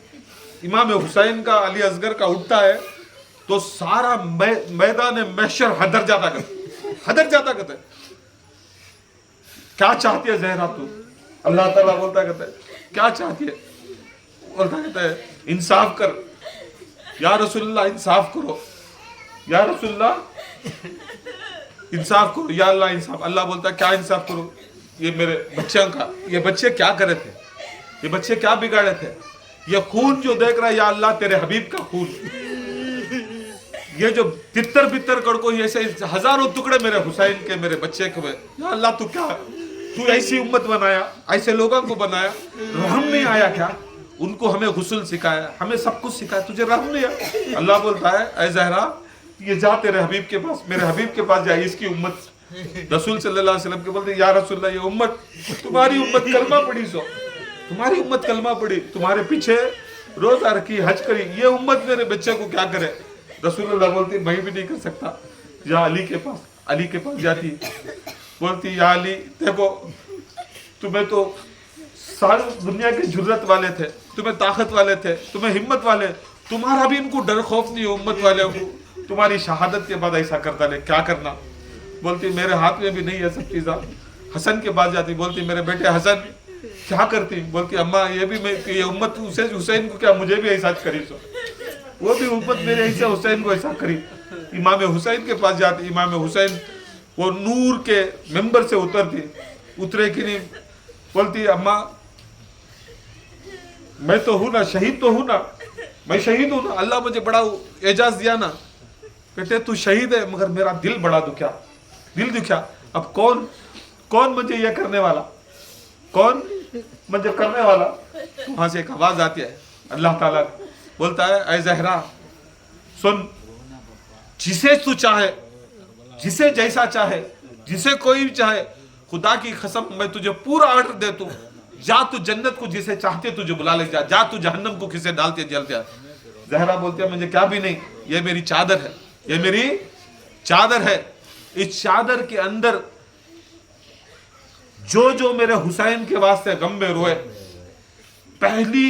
इमाम हुसैन का, अली असगर का उठता है तो सारा मैदान महशर हदर जाता कहते क्या चाहती है जहरा तू, अल्लाह ताला बोलता कहता है क्या चाहती है, बोलता कहता है इंसाफ कर या रसूलुल्लाह, इंसाफ करो या रसूलुल्लाह, इंसाफ करो या अल्लाह इंसाफ। अल्लाह बोलता क्या इंसाफ करो, ये मेरे बच्चों का, ये बच्चे क्या करे थे, ये बच्चे क्या बिगाड़े थे, ये खून जो देख रहा है या अल्लाह तेरे हबीब का खून, ये जो तितर बितर कड़को ऐसे हजारों टुकड़े मेरे हुसैन के, मेरे बच्चे के, या अल्लाह तू क्या, तू ऐसी उम्मत बनाया, ऐसे लोगों को बनाया, रहम नहीं आया क्या, उनको हमें गुस्ल सिखाया, हमें सब कुछ सिखाया, तुझे रहम नहीं आया। अल्लाह बोलता है ऐ ज़हरा ये जा तेरे हबीब के पास, मेरे हबीब के पास जाए, इसकी उम्मत, रसूल सल्लल्लाहु अलैहि वसल्लम के बोलते या रसूलल्लाह ये उम्मत, तुम्हारी उम्मत कलमा पड़ी, सो तुम्हारी उम्मत कलमा पड़ी, तुम्हारे पीछे रोजा रखी, हज करी, ये उम्मत मेरे बच्चे को क्या करे। रसूलुल्लाह बोलती मैं भी नहीं कर सकता, या अली के पास, अली के पास जाती, बोलती या अली देखो तुम्हें तो सारी दुनिया के जुर्रत वाले थे, तुम्हें ताकत वाले थे, तुम्हें हिम्मत वाले, तुम्हारा भी इनको डर खौफ नहीं है उम्मत वाले को, तुम्हारी शहादत के बाद ऐसा करता ले, क्या करना। बोलती मेरे हाथ में भी नहीं है सब चीज़ा। हसन के पास जाती, बोलती मेरे बेटे हसन क्या करती, बोलती अम्मा ये भी मैं, ये उम्मत उसे हुसैन को क्या मुझे भी ऐसा करी, सो वो भी उम्मत मेरे ऐसे हुसैन को ऐसा करी। इमाम हुसैन के पास जाती, इमाम हुसैन वो नूर के मेंबर से उतरे कि नहीं, बोलती अम्मा मैं तो हूं ना, शहीद तो हूं ना, मैं शहीद हूं ना, अल्लाह मुझे बड़ा एजाज दिया ना, बेटे तू शहीद है मगर मेरा दिल बड़ा दुखा, दिल दुखा, अब कौन मुझे ये करने वाला, कौन मुझे करने वाला। वहां से एक आवाज आती है, अल्लाह ताला बोलता है ऐ ज़हरा सुन, जिसे तू चाहे, जिसे जैसा चाहे, जिसे कोई भी चाहे, खुदा की कसम मैं तुझे पूरा ऑर्डर दे दूं, जा तू जन्नत को जिसे चाहते तुझे बुला ले जा, जा तू जहन्नम को किसे डालते जल जा। जहरा बोलती है मुझे क्या भी नहीं, ये मेरी चादर है, ये मेरी चादर है। इस चादर के अंदर जो जो मेरे हुसैन के वास्ते गम में रोए, पहली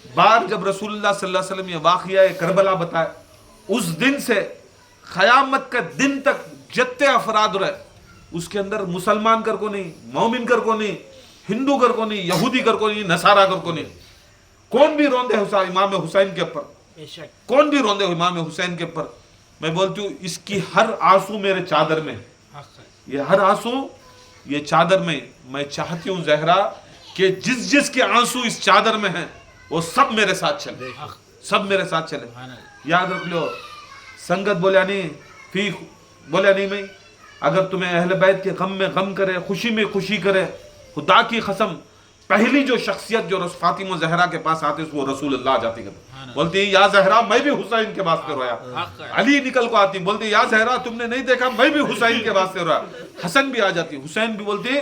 बार जब रसूलुल्लाह सल्लल्लाहु अलैहि वसल्लम ये वाक़या करबला बताया, उस दिन से क़यामत के दिन तक जितने अफराद रहे, उसके अंदर मुसलमान कर को नहीं, मोमिन कर को नहीं, हिंदू कर को नहीं, यहूदी कर को नहीं, नसारा कर को नहीं, कौन भी रोंदे इमाम हुसैन के ऊपर, कौन भी रोंदे इमाम हुसैन के ऊपर। मैं बोलती हूँ इसकी हर आंसू मेरे चादर में, ये हर आंसू ये चादर में। मैं चाहती हूँ जहरा कि जिस जिस के आंसू इस चादर में हैं वो सब मेरे साथ चले, सब मेरे साथ चले। याद रख लो, संगत बोलिया नहीं, फी बोलिया नहीं, मैं अगर तुम्हें अहले बैत के गम में गम करे, खुशी में खुशी करे, खुदा की कसम पहली जो शख्सियत जो फातिमा जहरा के पास आते वो रसूलुल्लाह जाती कहते, बोलती या जहरा मैं भी हुसैन के वास्ते रोया। अली निकल को आती, बोलती या जहरा तुमने नहीं देखा मैं भी हुसैन के वास्ते रोया। हसन भी आ जाती, हुसैन भी बोलती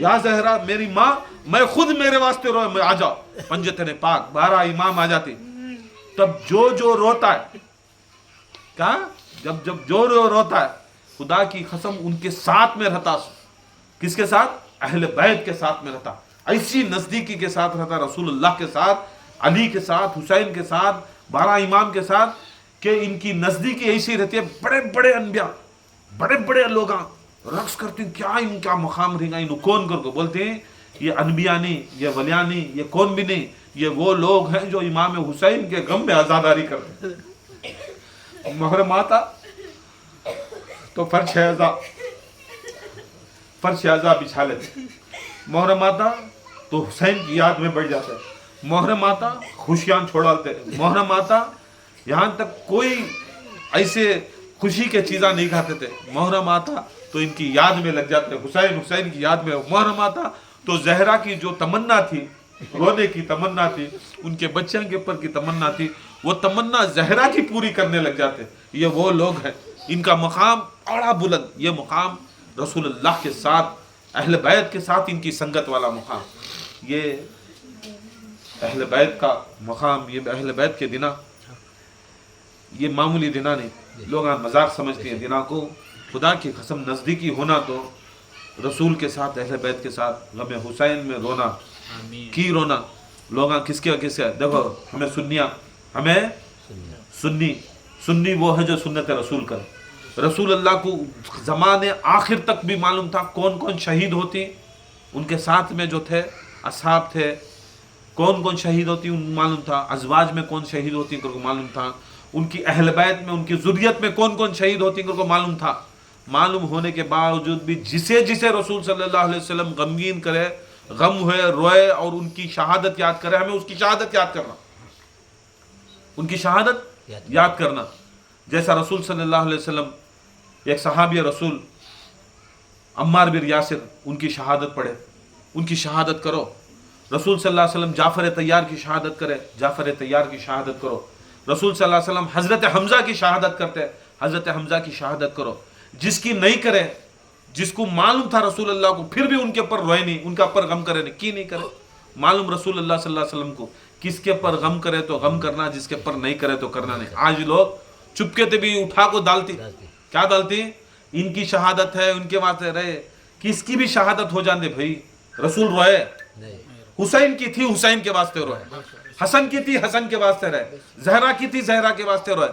या जहरा मेरी माँ मैं खुद मेरे वास्ते रोया, मैं आ जाओ पंजतने पाक 12 इमाम आ जाती। तब जो जो रोता है, क्या जब जब जो रोता है, खुदा की कसम उनके साथ में रहता, किसके साथ? अहले बैत के साथ में रहता, ऐसी नजदीकी के साथ रहता, रसूलुल्लाह के साथ, अली के साथ, हुसैन के साथ, 12 इमाम के साथ, कि इनकी नजदीकी ऐसी रहती है। बड़े बड़े अनबिया, बड़े बड़े लोग रक्स करते हैं, क्या इनका मकाम रहेगा, इन कौन कर को बोलते हैं ये अनबिया नहीं, ये वलिया नहीं, ये कौन भी नहीं, ये वो लोग हैं जो इमाम हुसैन के गम में आजादारी करते हैं। मुहर्रम आता तो फर्श आज़ा बिछा लेते, मुहर्रम आता तो हुसैन की याद में बढ़ जाते, मुहर्रम आता खुशियां छोड़ाते, मुहर्रम आता यहाँ तक कोई ऐसे खुशी के चीज़ा नहीं खाते थे, मुहर्रम आता तो इनकी याद में लग जाते, हुसैन हुसैन की याद में। मुहर्रम आता तो जहरा की जो तमन्ना थी, रोने की तमन्ना थी, उनके बच्चों के ऊपर की तमन्ना थी, वो तमन्ना जहरा की पूरी करने लग जाते। ये वो लोग हैं, इनका मकाम बड़ा बुलंद, ये मकाम रसूलुल्लाह के साथ, अहले बैत के साथ इनकी संगत वाला मकाम, ये अहले बैत का मकाम, ये अहले बैत के दिना, ये मामूली दिना नहीं। लोग मजाक समझते हैं दिना को, खुदा की कसम नज़दीकी होना तो रसूल के साथ, अहले बैत के साथ गम हुसैन में रोना की रोना। लोग किसके किसके देखो, हमें सुन्निया, हमें सुन्नी वो है जो सुन्नत रसूल कर। रसूल अल्लाह को ज़माने आखिर तक भी मालूम था कौन कौन शहीद होती, उनके साथ में जो थे असहाब थे, कौन कौन शहीद होती उनको मालूम था, अज़वाज में कौन शहीद होती उनको मालूम था, उनकी अहल बैत में, उनकी ज़ुर्रियत में कौन कौन शहीद होती उनको मालूम था। मालूम होने के बावजूद भी जिसे जिसे रसूल सल्लल्लाहु अलैहि वसल्लम गमगीन करे, गम हुए, रोए और उनकी शहादत याद करे, हमें उसकी शहादत याद करना, उनकी शहादत याद करना। जैसा रसूल सल्लल्लाहु अलैहि वसल्लम, एक सहाबी रसूल अम्मार बिन यासिर, उनकी शहादत पढ़े, उनकी शहादत करो। रसूल सल्लल्लाहु अलैहि वसल्लम जाफ़र तैयार की शहादत करे, जाफ़र तैयार की शहादत करो। रसूल सल्लल्लाहु अलैहि वसल्लम हज़रत हमज़ा की शहादत करते, हज़रत हमज़ा की शहादत करो। जिसकी नहीं करे, जिसको मालूम था रसूल अल्लाह को, फिर भी उनके ऊपर रोए नहीं, उनका ऊपर गम करे नहीं, की नहीं करे। मालूम रसूल अल्लाह सल्लल्लाहु अलैहि वसल्लम को किसके ऊपर गम करे तो गम करना, जिसके ऊपर नहीं करे तो करना नहीं। आज लोग चुपके से भी उठा को डालती, क्या डालती, इनकी शहादत है, उनके वास्ते रहे, किसकी भी शहादत हो जाने भाई, रसूल रोए, हुसैन की थी हुसैन के वास्ते रोए, हसन की थी हसन के वास्ते रहे, जहरा की थी जहरा के वास्ते रोए,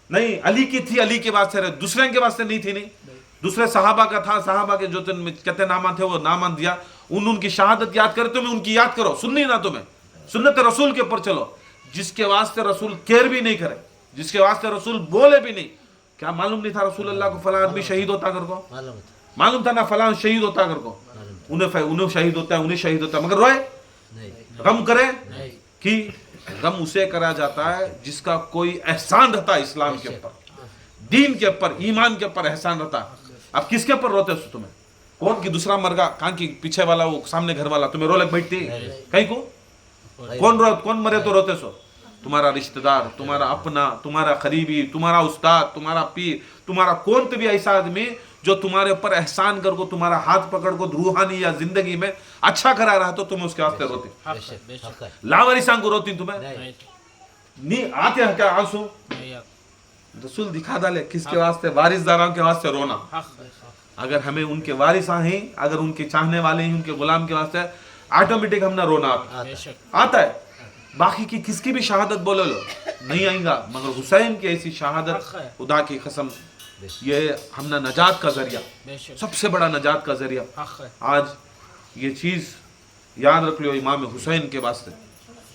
नहीं अली की थी अली के वास्ते रहे, दूसरे के वास्ते नहीं थी। नहीं, दूसरे सहाबा का था, सहाबा के जो कहते नामा थे वो नामा दिया, उनकी शहादत याद करे, तुम्हें उनकी याद करो, सुननी ना तुम्हें, सुन्नत रसूल के ऊपर चलो। जिसके वास्ते रसूल केयर भी नहीं करे, जिसके वास्ते रसूल बोले भी नहीं, क्या मालूम नहीं था रसूल अल्लाह को फलां आदमी शहीद होता कर को, मालूम था ना फलां शहीद होता कर को, उन्हें शहीद होता है, उन्हें शहीद होता है, मगर रोए, गम करे कि गम उसे करा जाता है जिसका कोई एहसान रहता है इस्लाम के ऊपर, दीन के ऊपर, ईमान के ऊपर एहसान रहता है। अब किसके ऊपर रोते हो तुम्हें, कौन की दूसरा मर गया, कहाँ की पीछे वाला, वो सामने घर वाला, तुम्हें रो लग बैठती कहीं को, कौन मरे तो रोते सो, तुम्हारा रिश्तेदार, तुम्हारा अपना, तुम्हारा करीबी, तुम्हारा उस्ताद, तुम्हारा पीर, तुम्हारा कौन तो भी ऐसा आदमी जो तुम्हारे ऊपर एहसान कर को तुम्हारा हाथ पकड़ को रूहानी या जिंदगी में अच्छा करा रहा तो तुम उसके वास्ते रोती, लावारिसां को रोती तुम्हें नहीं आते हैं क्या आंसू? रसूल दिखा डाले किसके वास्ते? वारिसदारों के वास्ते रोना। अगर हमें उनके वारिसा हैं, अगर उनके चाहने वाले हैं, उनके गुलाम के वास्ते ऑटोमेटिक हम ना रोना आता है। बाकी की किसकी भी शहादत बोलो लो नहीं आएगा, मगर हुसैन की ऐसी शहादत खुदा की कसम ये हमना नजात का जरिया, सबसे बड़ा नजात का जरिया। आज ये चीज़ याद रख लो इमाम हुसैन के वास्ते,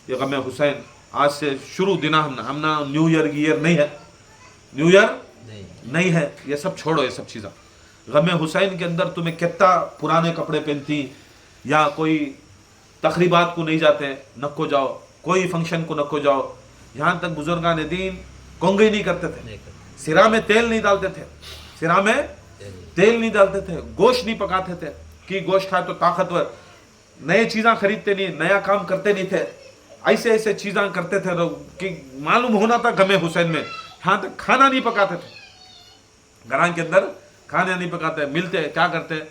ये गम हुसैन आज से शुरू दिना हमना न्यू ईयर नहीं है, न्यू ईयर नहीं है, ये सब छोड़ो, ये सब चीज़ें। गम हुसैन के अंदर तुम्हें कितना पुराने कपड़े पहनती या कोई तकरीबात को नहीं जाते नको जाओ, कोई फंक्शन को नको जाओ, यहाँ तक बुजुर्गान दीन कोंगे नहीं करते थे, सिरा में तेल नहीं डालते थे, सिरा में तेल नहीं डालते थे, गोश्त नहीं पकाते थे कि गोश्त खाए तो ताकतवर, नए चीज़ें खरीदते नहीं, नया काम करते नहीं थे, ऐसे ऐसे चीज़ें करते थे कि मालूम होना था गमे हुसैन में। यहाँ तक खाना नहीं पकाते थे, घरान के अंदर खाना नहीं पकाते, मिलते क्या करते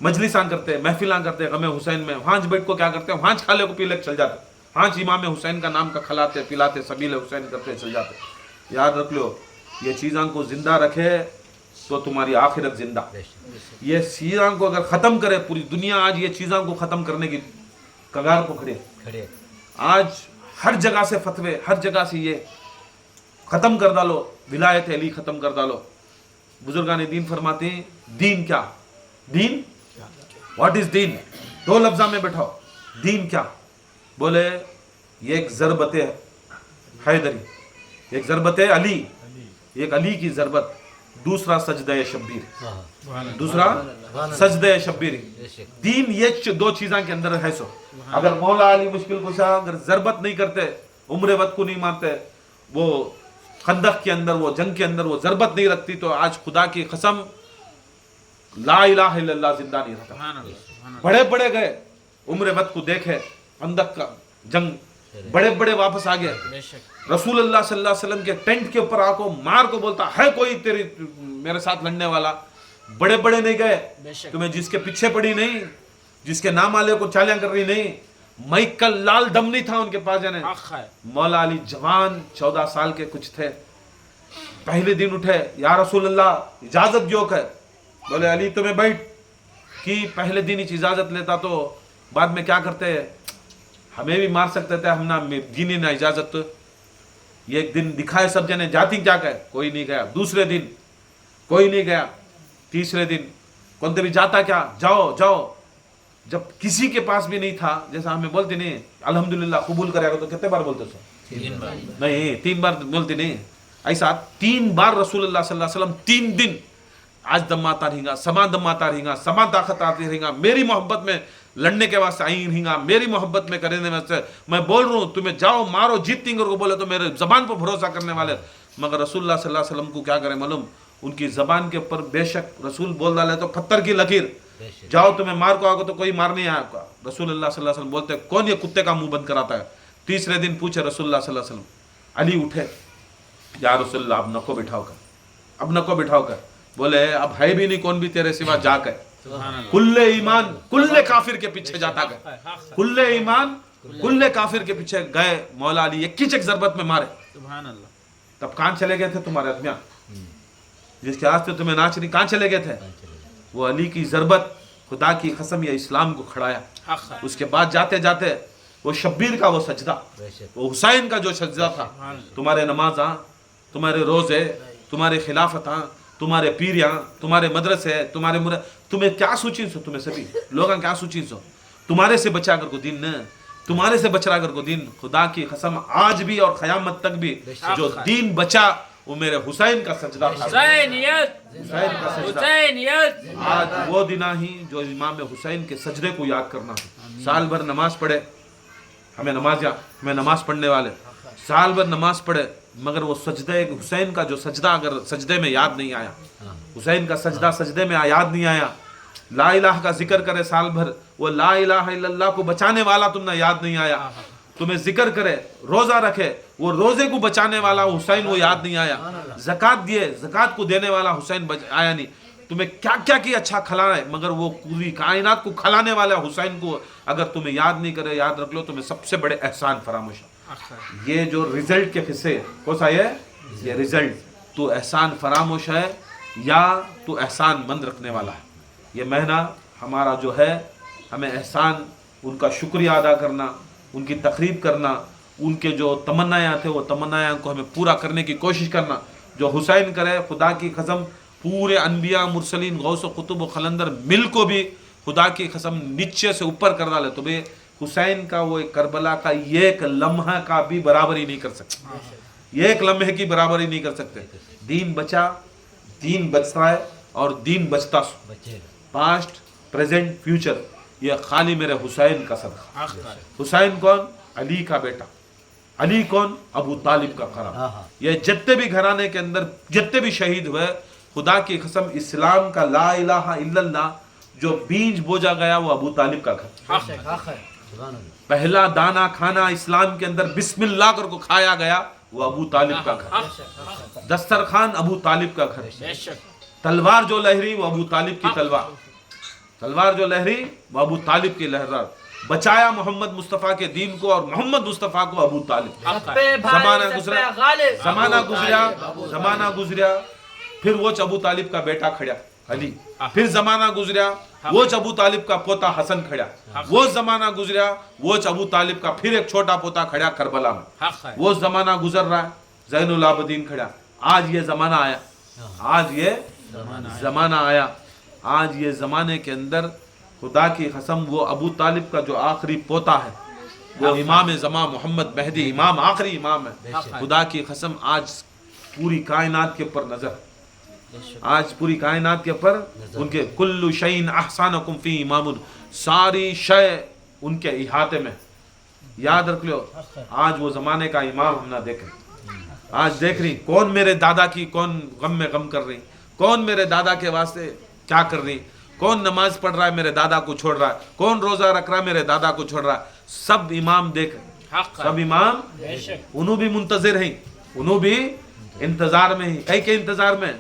मजलिसां करते, महफिलां करते गमे हुसैन में, वहाँ बैठ को क्या करते वहाँ खाले को पीले चल जाते, हाँ इमाम हुसैन का नाम का खिलाते पिलाते सबील हुसैन करते चल जाते। याद रख लो ये चीज़ों को जिंदा रखे तो तुम्हारी आखिरत जिंदा। ये चीज़ों को अगर ख़त्म करे पूरी दुनिया, आज ये चीज़ों को ख़त्म करने की कगार को खड़े, आज हर जगह से फतवे, हर जगह से ये ख़त्म कर डालो, विलायत अली ख़त्म कर डालो। बुजुर्गान दीन फरमाते हैं दीन क्या, दीन व्हाट इज़ दीन, दो लफ्ज़ा में बैठाओ, दीन क्या? बोले ये एक ज़रबत हैदरी, एक ज़रबत अली, एक अली की ज़रबत, दूसरा सजदे शब्बीर, दूसरा सजदे शब्बीर। दीन ये दो चीज़ों के अंदर है। सो अगर मौला अली मुश्किल कुशा अगर ज़रबत नहीं करते, उम्र वक्त को नहीं मानते, वो खंदक के अंदर वो जंग के अंदर वो ज़रबत नहीं रखती, तो आज खुदा की कसम ला इलाहा इल्लल्लाह जिंदा नहीं रहता। बड़े बड़े गए, उम्र वक्त को देखे, खंदक का जंग, बड़े बड़े वापस आ गए। रसूल अल्लाह सल्लल्लाहु अलैहि वसल्लम के टेंट के ऊपर आको मार को बोलता है कोई तेरी मेरे साथ लड़ने वाला, बड़े बड़े नहीं गए, तुम्हें जिसके पीछे पड़ी नहीं, जिसके नाम वाले को चालियां कर रही नहीं, माइकल लाल दम नहीं था उनके पास जाने। मौला अली जवान 14 साल के कुछ थे, पहले दिन उठे, या रसूल अल्लाह इजाजत जो है, बोले अली तुम्हें बैठ, कि पहले दिन ही इजाजत लेता तो बाद में क्या करते हमें भी मार सकते थे, हम ना दीनी ना इजाजत। ये एक दिन दिखाए सब जने, जाती क्या कहे, कोई नहीं गया, दूसरे दिन कोई नहीं गया, तीसरे दिन कौन भी जाता क्या, जाओ जाओ, जब किसी के पास भी नहीं था, जैसा हमें बोलते नहीं अल्हम्दुलिल्लाह कबूल करेगा, तो कितने बार बोलते सो? नहीं 3 बार बोलते नहीं, ऐसा 3 बार रसूलुल्लाह सल्लल्लाहु अलैहि वसल्लम 3 दिन, आज दम आता रहेगा, समा दम आता रहेगा, समा ताकत आती रहेगा, मेरी मोहब्बत में लड़ने के वास्ते आई रहेगा, मेरी मोहब्बत में करने वास्ते मैं बोल रहा हूँ, तुम्हें जाओ मारो जीत तीन को बोले तो मेरे जबान पर भरोसा करने वाले। मगर रसूलुल्लाह सल्लल्लाहु अलैहि वसल्लम को क्या करें मालूम, उनकी जबान के ऊपर बेशक रसूल बोल डाले तो पत्थर की लकीर, जाओ तुम्हें मार को आओगे तो कोई मार नहीं आया। रसूलुल्लाह सल्लल्लाहु अलैहि वसल्लम बोलते कौन ये कुत्ते का मुंह बंद कराता है। तीसरे दिन पूछे रसूलुल्लाह सल्लल्लाहु अलैहि वसल्लम, अली उठे, या रसूलुल्लाह अब नको बिठाओ कर, अब नको बिठाओ कर, बोले अब है भी नहीं कौन भी तेरे सिवा जाकर, कुल्ले ईमान कुल्ले काफिर के पीछे जाता गए, कुल्ले ईमान कुल्ले काफिर के पीछे गए, मौला अली एक ही ज़रबत में मारे। तब कहां चले गए थे तुम्हारे आदमियां, जिसके आज तुम्हें नाच नहीं, कहां चले गए थे? वो अली की ज़रबत, खुदा की कसम, ये इस्लाम को खड़ाया। उसके बाद जाते जाते वो शब्बीर का वो सजदा, वो हुसैन का जो सजदा था, तुम्हारे नमाज, तुम्हारे रोजे, तुम्हारे खिलाफत, तुम्हारे पीरियां, तुम्हारे मदरसे, तुम्हें क्या सोची सो, तुम्हें सभी लोग क्या सोची सो, तुम्हारे से बचा कर को दिन न, तुम्हारे से बचा कर को दिन। खुदा की कसम आज भी और क़यामत तक भी जो दीन बचा वो मेरे हुसैन का सजदा था, हुसैन का सजदा। आज वो दिन ही जो इमाम हुसैन के सजदे को याद करना, साल भर नमाज पढ़े, हमें नमाज पढ़ने वाले साल भर नमाज पढ़े, मगर वो सजदे हुसैन का जो सजदा अगर सजदे में याद नहीं आया, हुसैन का सजदा सजदे में याद नहीं आया, ला इलाहा का जिक्र करे साल भर, वो ला इलाहा इल्लल्लाह को बचाने वाला तुमने याद नहीं आया, तुम्हें जिक्र करे, रोजा रखे, वो रोजे को बचाने वाला हुसैन वो याद नहीं आया, ज़कात दिए, ज़कात को देने वाला हुसैन आया नहीं, तुम्हें क्या क्या की अच्छा खिलाना है, मगर वो पूरी कायनात को खिलाने वाला हुसैन को अगर तुम्हें याद नहीं करे, याद रख लो तुम्हें सबसे बड़े एहसान फरामोश है। ये जो रिजल्ट के किस्से कौन सा ये रिजल्ट, तो एहसान फरामोश है या तो एहसान मंद रखने वाला है। ये महीना हमारा जो है, हमें एहसान उनका शुक्रिया अदा करना, उनकी तकरीब करना, उनके जो तमन्नायाँ थे वो तमन्नायाँ को हमें पूरा करने की कोशिश करना। जो हुसैन करे, खुदा की कसम पूरे अनबिया मुरसलीन गौस कुतुब व खलंदर मिल को भी खुदा की कसम नीचे से ऊपर कर डाले तो भी हुसैन का वो करबला का एक लम्हा का भी बराबरी नहीं कर सकते, एक लम्हे की बराबरी नहीं कर सकते। दीन बचा, दीन बचता है और दीन बचता, पास्ट प्रेजेंट फ्यूचर, ये खाली मेरे हुसैन का सदका। हुसैन कौन? अली का बेटा। अली कौन? अबू तालिब का खरा। ये जितने भी घराने के अंदर जितने भी शहीद हुए, खुदा की कसम इस्लाम का ला इलाहा इल्लल्लाह जो बीज बोजा गया वो अबू तालिब का घर। पहला दाना खाना इस्लाम के अंदर बिस्मिल्लाह करके खाया गया वो अबू तालिब का घर। दस्तरखान अबू तालिब का घर। तलवार जो लहरी वो अबू तालिब की तलवार, तलवार जो लहरी वो अबू तालिब की लहरार। बचाया मोहम्मद मुस्तफ़ा के दीन को और मोहम्मद मुस्तफ़ा को अबू तालिब। जमाना गुजरा, जमाना गुजरा, फिर वो अबू तालिब का बेटा खड़ा अली, फिर जमाना गुजरा, वो अबू तालिब का पोता हसन खड़ा, वो जमाना गुजरा, वो अबू तालिब का फिर एक छोटा पोता खड़ा करबला में, वो जमाना गुजर रहा है, ज़ैनुल आबिदीन खड़ा। आज ये जमाना आया, आज ये जमाना आया, आज ये जमाने के अंदर खुदा की कसम वो अबू तालिब का जो आखिरी पोता है वो इमाम ज़मा मोहम्मद मेहदी इमाम, आखिरी इमाम है। खुदा की कसम आज पूरी कायनात के ऊपर नजर, आज पूरी कायनात के ऊपर उनके कुल्लु शैइन अहसानकुम फी इमामुन, सारी शय उनके इहाते में। याद रख लो, आज वो जमाने का इमाम हम ना देख रहे, आज देख रही कौन मेरे दादा की कौन गम में गम कर रही, कौन मेरे दादा के वास्ते क्या कर रही, कौन नमाज पढ़ रहा है मेरे दादा को छोड़ रहा है, कौन रोजा रख रहा है मेरे दादा को छोड़ रहा है। सब इमाम देख, सब इमाम उन्हों भी मुंतजिर हैं, उन्हों भी इंतजार में ही। कई के इंतजार में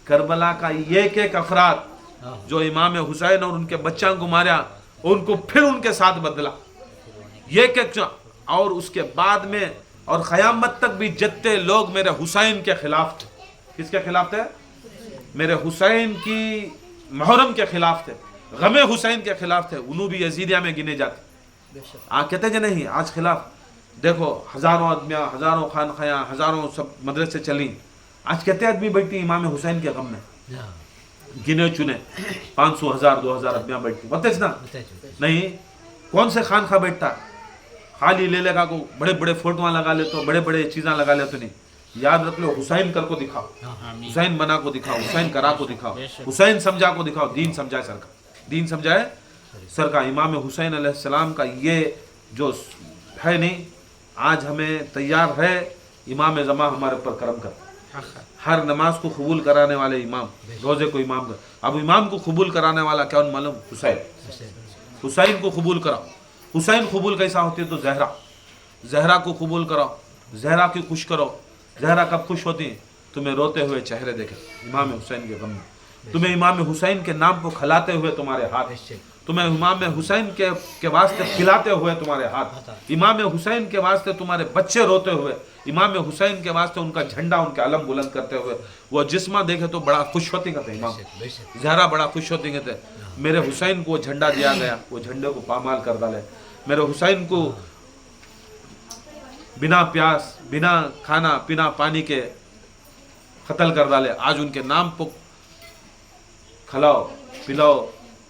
करबला का एक एक अफराद जो इमाम हुसैन और उनके बच्चों को मारा, उनको फिर उनके साथ बदला एक एक, और उसके बाद में और क़यामत तक भी जितने लोग मेरे हुसैन के खिलाफ थे, किसके खिलाफ थे? मेरे हुसैन की मुहर्रम के खिलाफ थे, गमे हुसैन के खिलाफ थे, उन्हों भी यजीदिया में गिने जाते। कहते हैं नहीं, आज खिलाफ देखो हजारों आदमियाँ, हजारों खानखायाँ, हजारों सब मदरसे चली, आज कहते आदमी बैठती इमाम हुसैन के गम में, गिने चुने 500 1000 2000 आदमियाँ बैठती, बताइए ना? नहीं, कौन से खानखा बैठता? खाली ले लेगा को बड़े बड़े फोटोआं लगा ले तो, बड़े बड़े चीज़ां लगा ले तो नहीं। याद रख लो, हुसैन कर को दिखाओ, हुसैन बना को दिखाओ, हुसैन करा को दिखाओ, हुसैन समझा को दिखाओ, दीन समझाए सर का, दीन समझाए सर का। इमाम हुसैन अलैहिस्सलाम का ये जो है नहीं, आज हमें तैयार है इमाम ज़मा हमारे ऊपर करम कर। हर नमाज को कबूल कराने वाले इमाम, रोज़े को इमाम कर। अब इमाम को कबूल कराने वाला क्या मालूम? हुसैन। हुसैन को कबूल कराओ। हुसैन कबूल कैसा होती है? तो जहरा, जहरा को कबूल कराओ, जहरा की खुश करो। जहरा कब खुश होती है? तुम्हें रोते हुए चेहरे देखे इमाम हुसैन के गम में, तुम्हें इमाम हुसैन के नाम को खिलाते हुए तुम्हारे हाथ, तुम्हें इमाम हुसैन के वास्ते खिलाते हुए तुम्हारे हाथ, इमाम हुसैन के वास्ते तुम्हारे बच्चे रोते हुए, इमाम हुसैन के वास्ते उनका झंडा, उनके अलम बुलंद करते हुए वो जिस्मा देखे तो बड़ा खुश होती कहते इमाम जहरा, बड़ा खुश होती कहते मेरे हुसैन को वो झंडा दिया गया, वो झंडे को पामाल कर डाले, मेरे हुसैन को बिना प्यास, बिना खाना पीना पानी के कत्ल कर डाले। आज उनके नाम पर खिलाओ पिलाओ,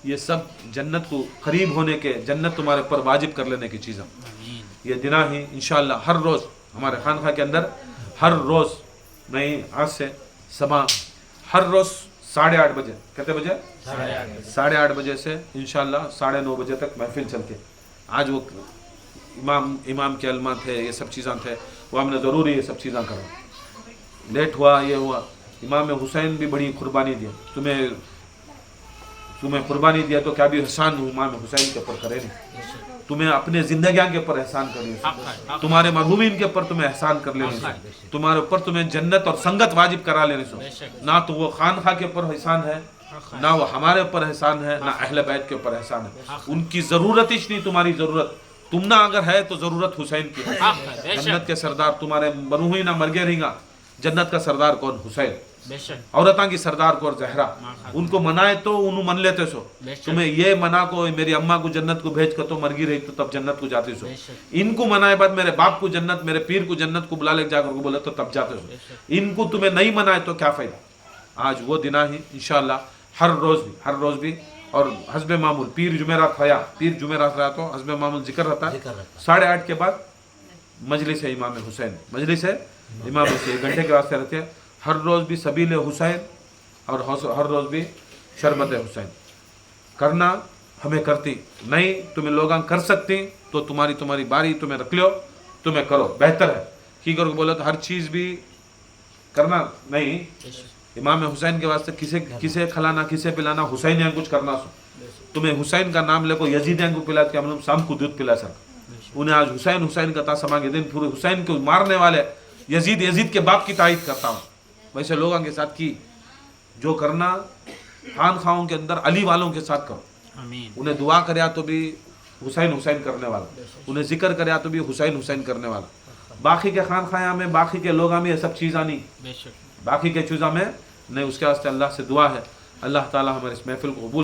ये सब जन्नत को करीब होने के, जन्नत तुम्हारे पर वाजिब कर लेने की चीज़ें। ये दिना ही इंशाअल्लाह हर रोज़ हमारे खानखा के अंदर, हर रोज़ नहीं, आज से सुबह हर रोज़ 8:30 बजे, कितने बजे? 8:30 बजे से इंशाअल्लाह 9:30 बजे तक महफिल चलती है। आज वो इमाम के अलमा थे, ये सब चीज़ें थे, वो हमने ज़रूरी ये सब चीज़ें करा। लेट हुआ, ये हुआ, इमाम हुसैन भी बड़ी कुर्बानी दी, तुम्हें कुर्बानी दिया तो क्या भी एहसान इमाम हुसैन के ऊपर करे नहीं। तुम्हें अपने जिंदगियां के ऊपर एहसान कर लेने से, तुम्हारे मरहूमीन के ऊपर तुम्हें एहसान कर लेने से, तुम्हारे ऊपर तुम्हें जन्नत और संगत वाजिब करा लेने से। ना तो वो खानखा के ऊपर एहसान है, ना वो हमारे ऊपर एहसान है, ना अहले बैत के ऊपर एहसान है। उनकी जरूरत ही नहीं, तुम्हारी जरूरत तुम ना अगर है तो जरूरत हुसैन की है। जन्नत के सरदार तुम्हारे बनू ही ना मर गए रहेगा। जन्नत का सरदार कौन? हुसैन। औरतां की सरदार कौन? जहरा। उनको मनाए तो उन्होंने मन लेते सो। तुम्हें ये मना को मेरी अम्मा को जन्नत को भेज कर तो मर गई रही तो तब जन्नत को जाते सो। इनको मनाए बाद मेरे बाप को जन्नत, मेरे पीर को जन्नत को बुला ले जाकर को बोले तो तब जाते सो। इनको तुम्हें नहीं मनाए तो क्या फायदा। आज वो दिन ही इंशाअल्लाह हर रोज भी और हस्ब मामूल पीर जुमेरात रहा तो हस्ब मामूल जिक्र रहता है 8:30 के बाद मजलिस है इमाम हुसैन, मजलिस है इमाम हुसैन 1 घंटे के वास्ते रहते हैं। हर रोज़ भी सबील हुसैन और हर रोज़ भी शरबत हुसैन करना हमें करती नहीं। तुम्हें लोग कर सकती तो तुम्हारी बारी तुम्हें रख लो, तुम्हें करो, बेहतर है की करो। बोले तो हर चीज़ भी करना नहीं। इमाम हुसैन के वास्ते किसे खिलाना किसे पिलाना हुसैन यहाँ कुछ करना सो। तुम्हें हुसैन का नाम ले को यजीद को पिला के हम लोग शाम को दूध पिला सक। उन्हें आज हुसैन का तासमा के दिन पूरे हुसैन को मारने वाले यजीद के बाप की तायद करता हूँ। वैसे लोगों के साथ की जो करना खानखाओं के अंदर अली वालों के साथ करो। उन्हें दुआ करया तो भी हुसैन करने वाला, उन्हें जिक्र करया तो भी हुसैन करने वाला। बाकी के खानखाया में बाकी के लोग में ये सब चीज़ आनी, बाकी के चीज़ों में नहीं। उसके वास्ते अल्लाह से दुआ है अल्लाह ताला हमारे इस महफिल को कबूल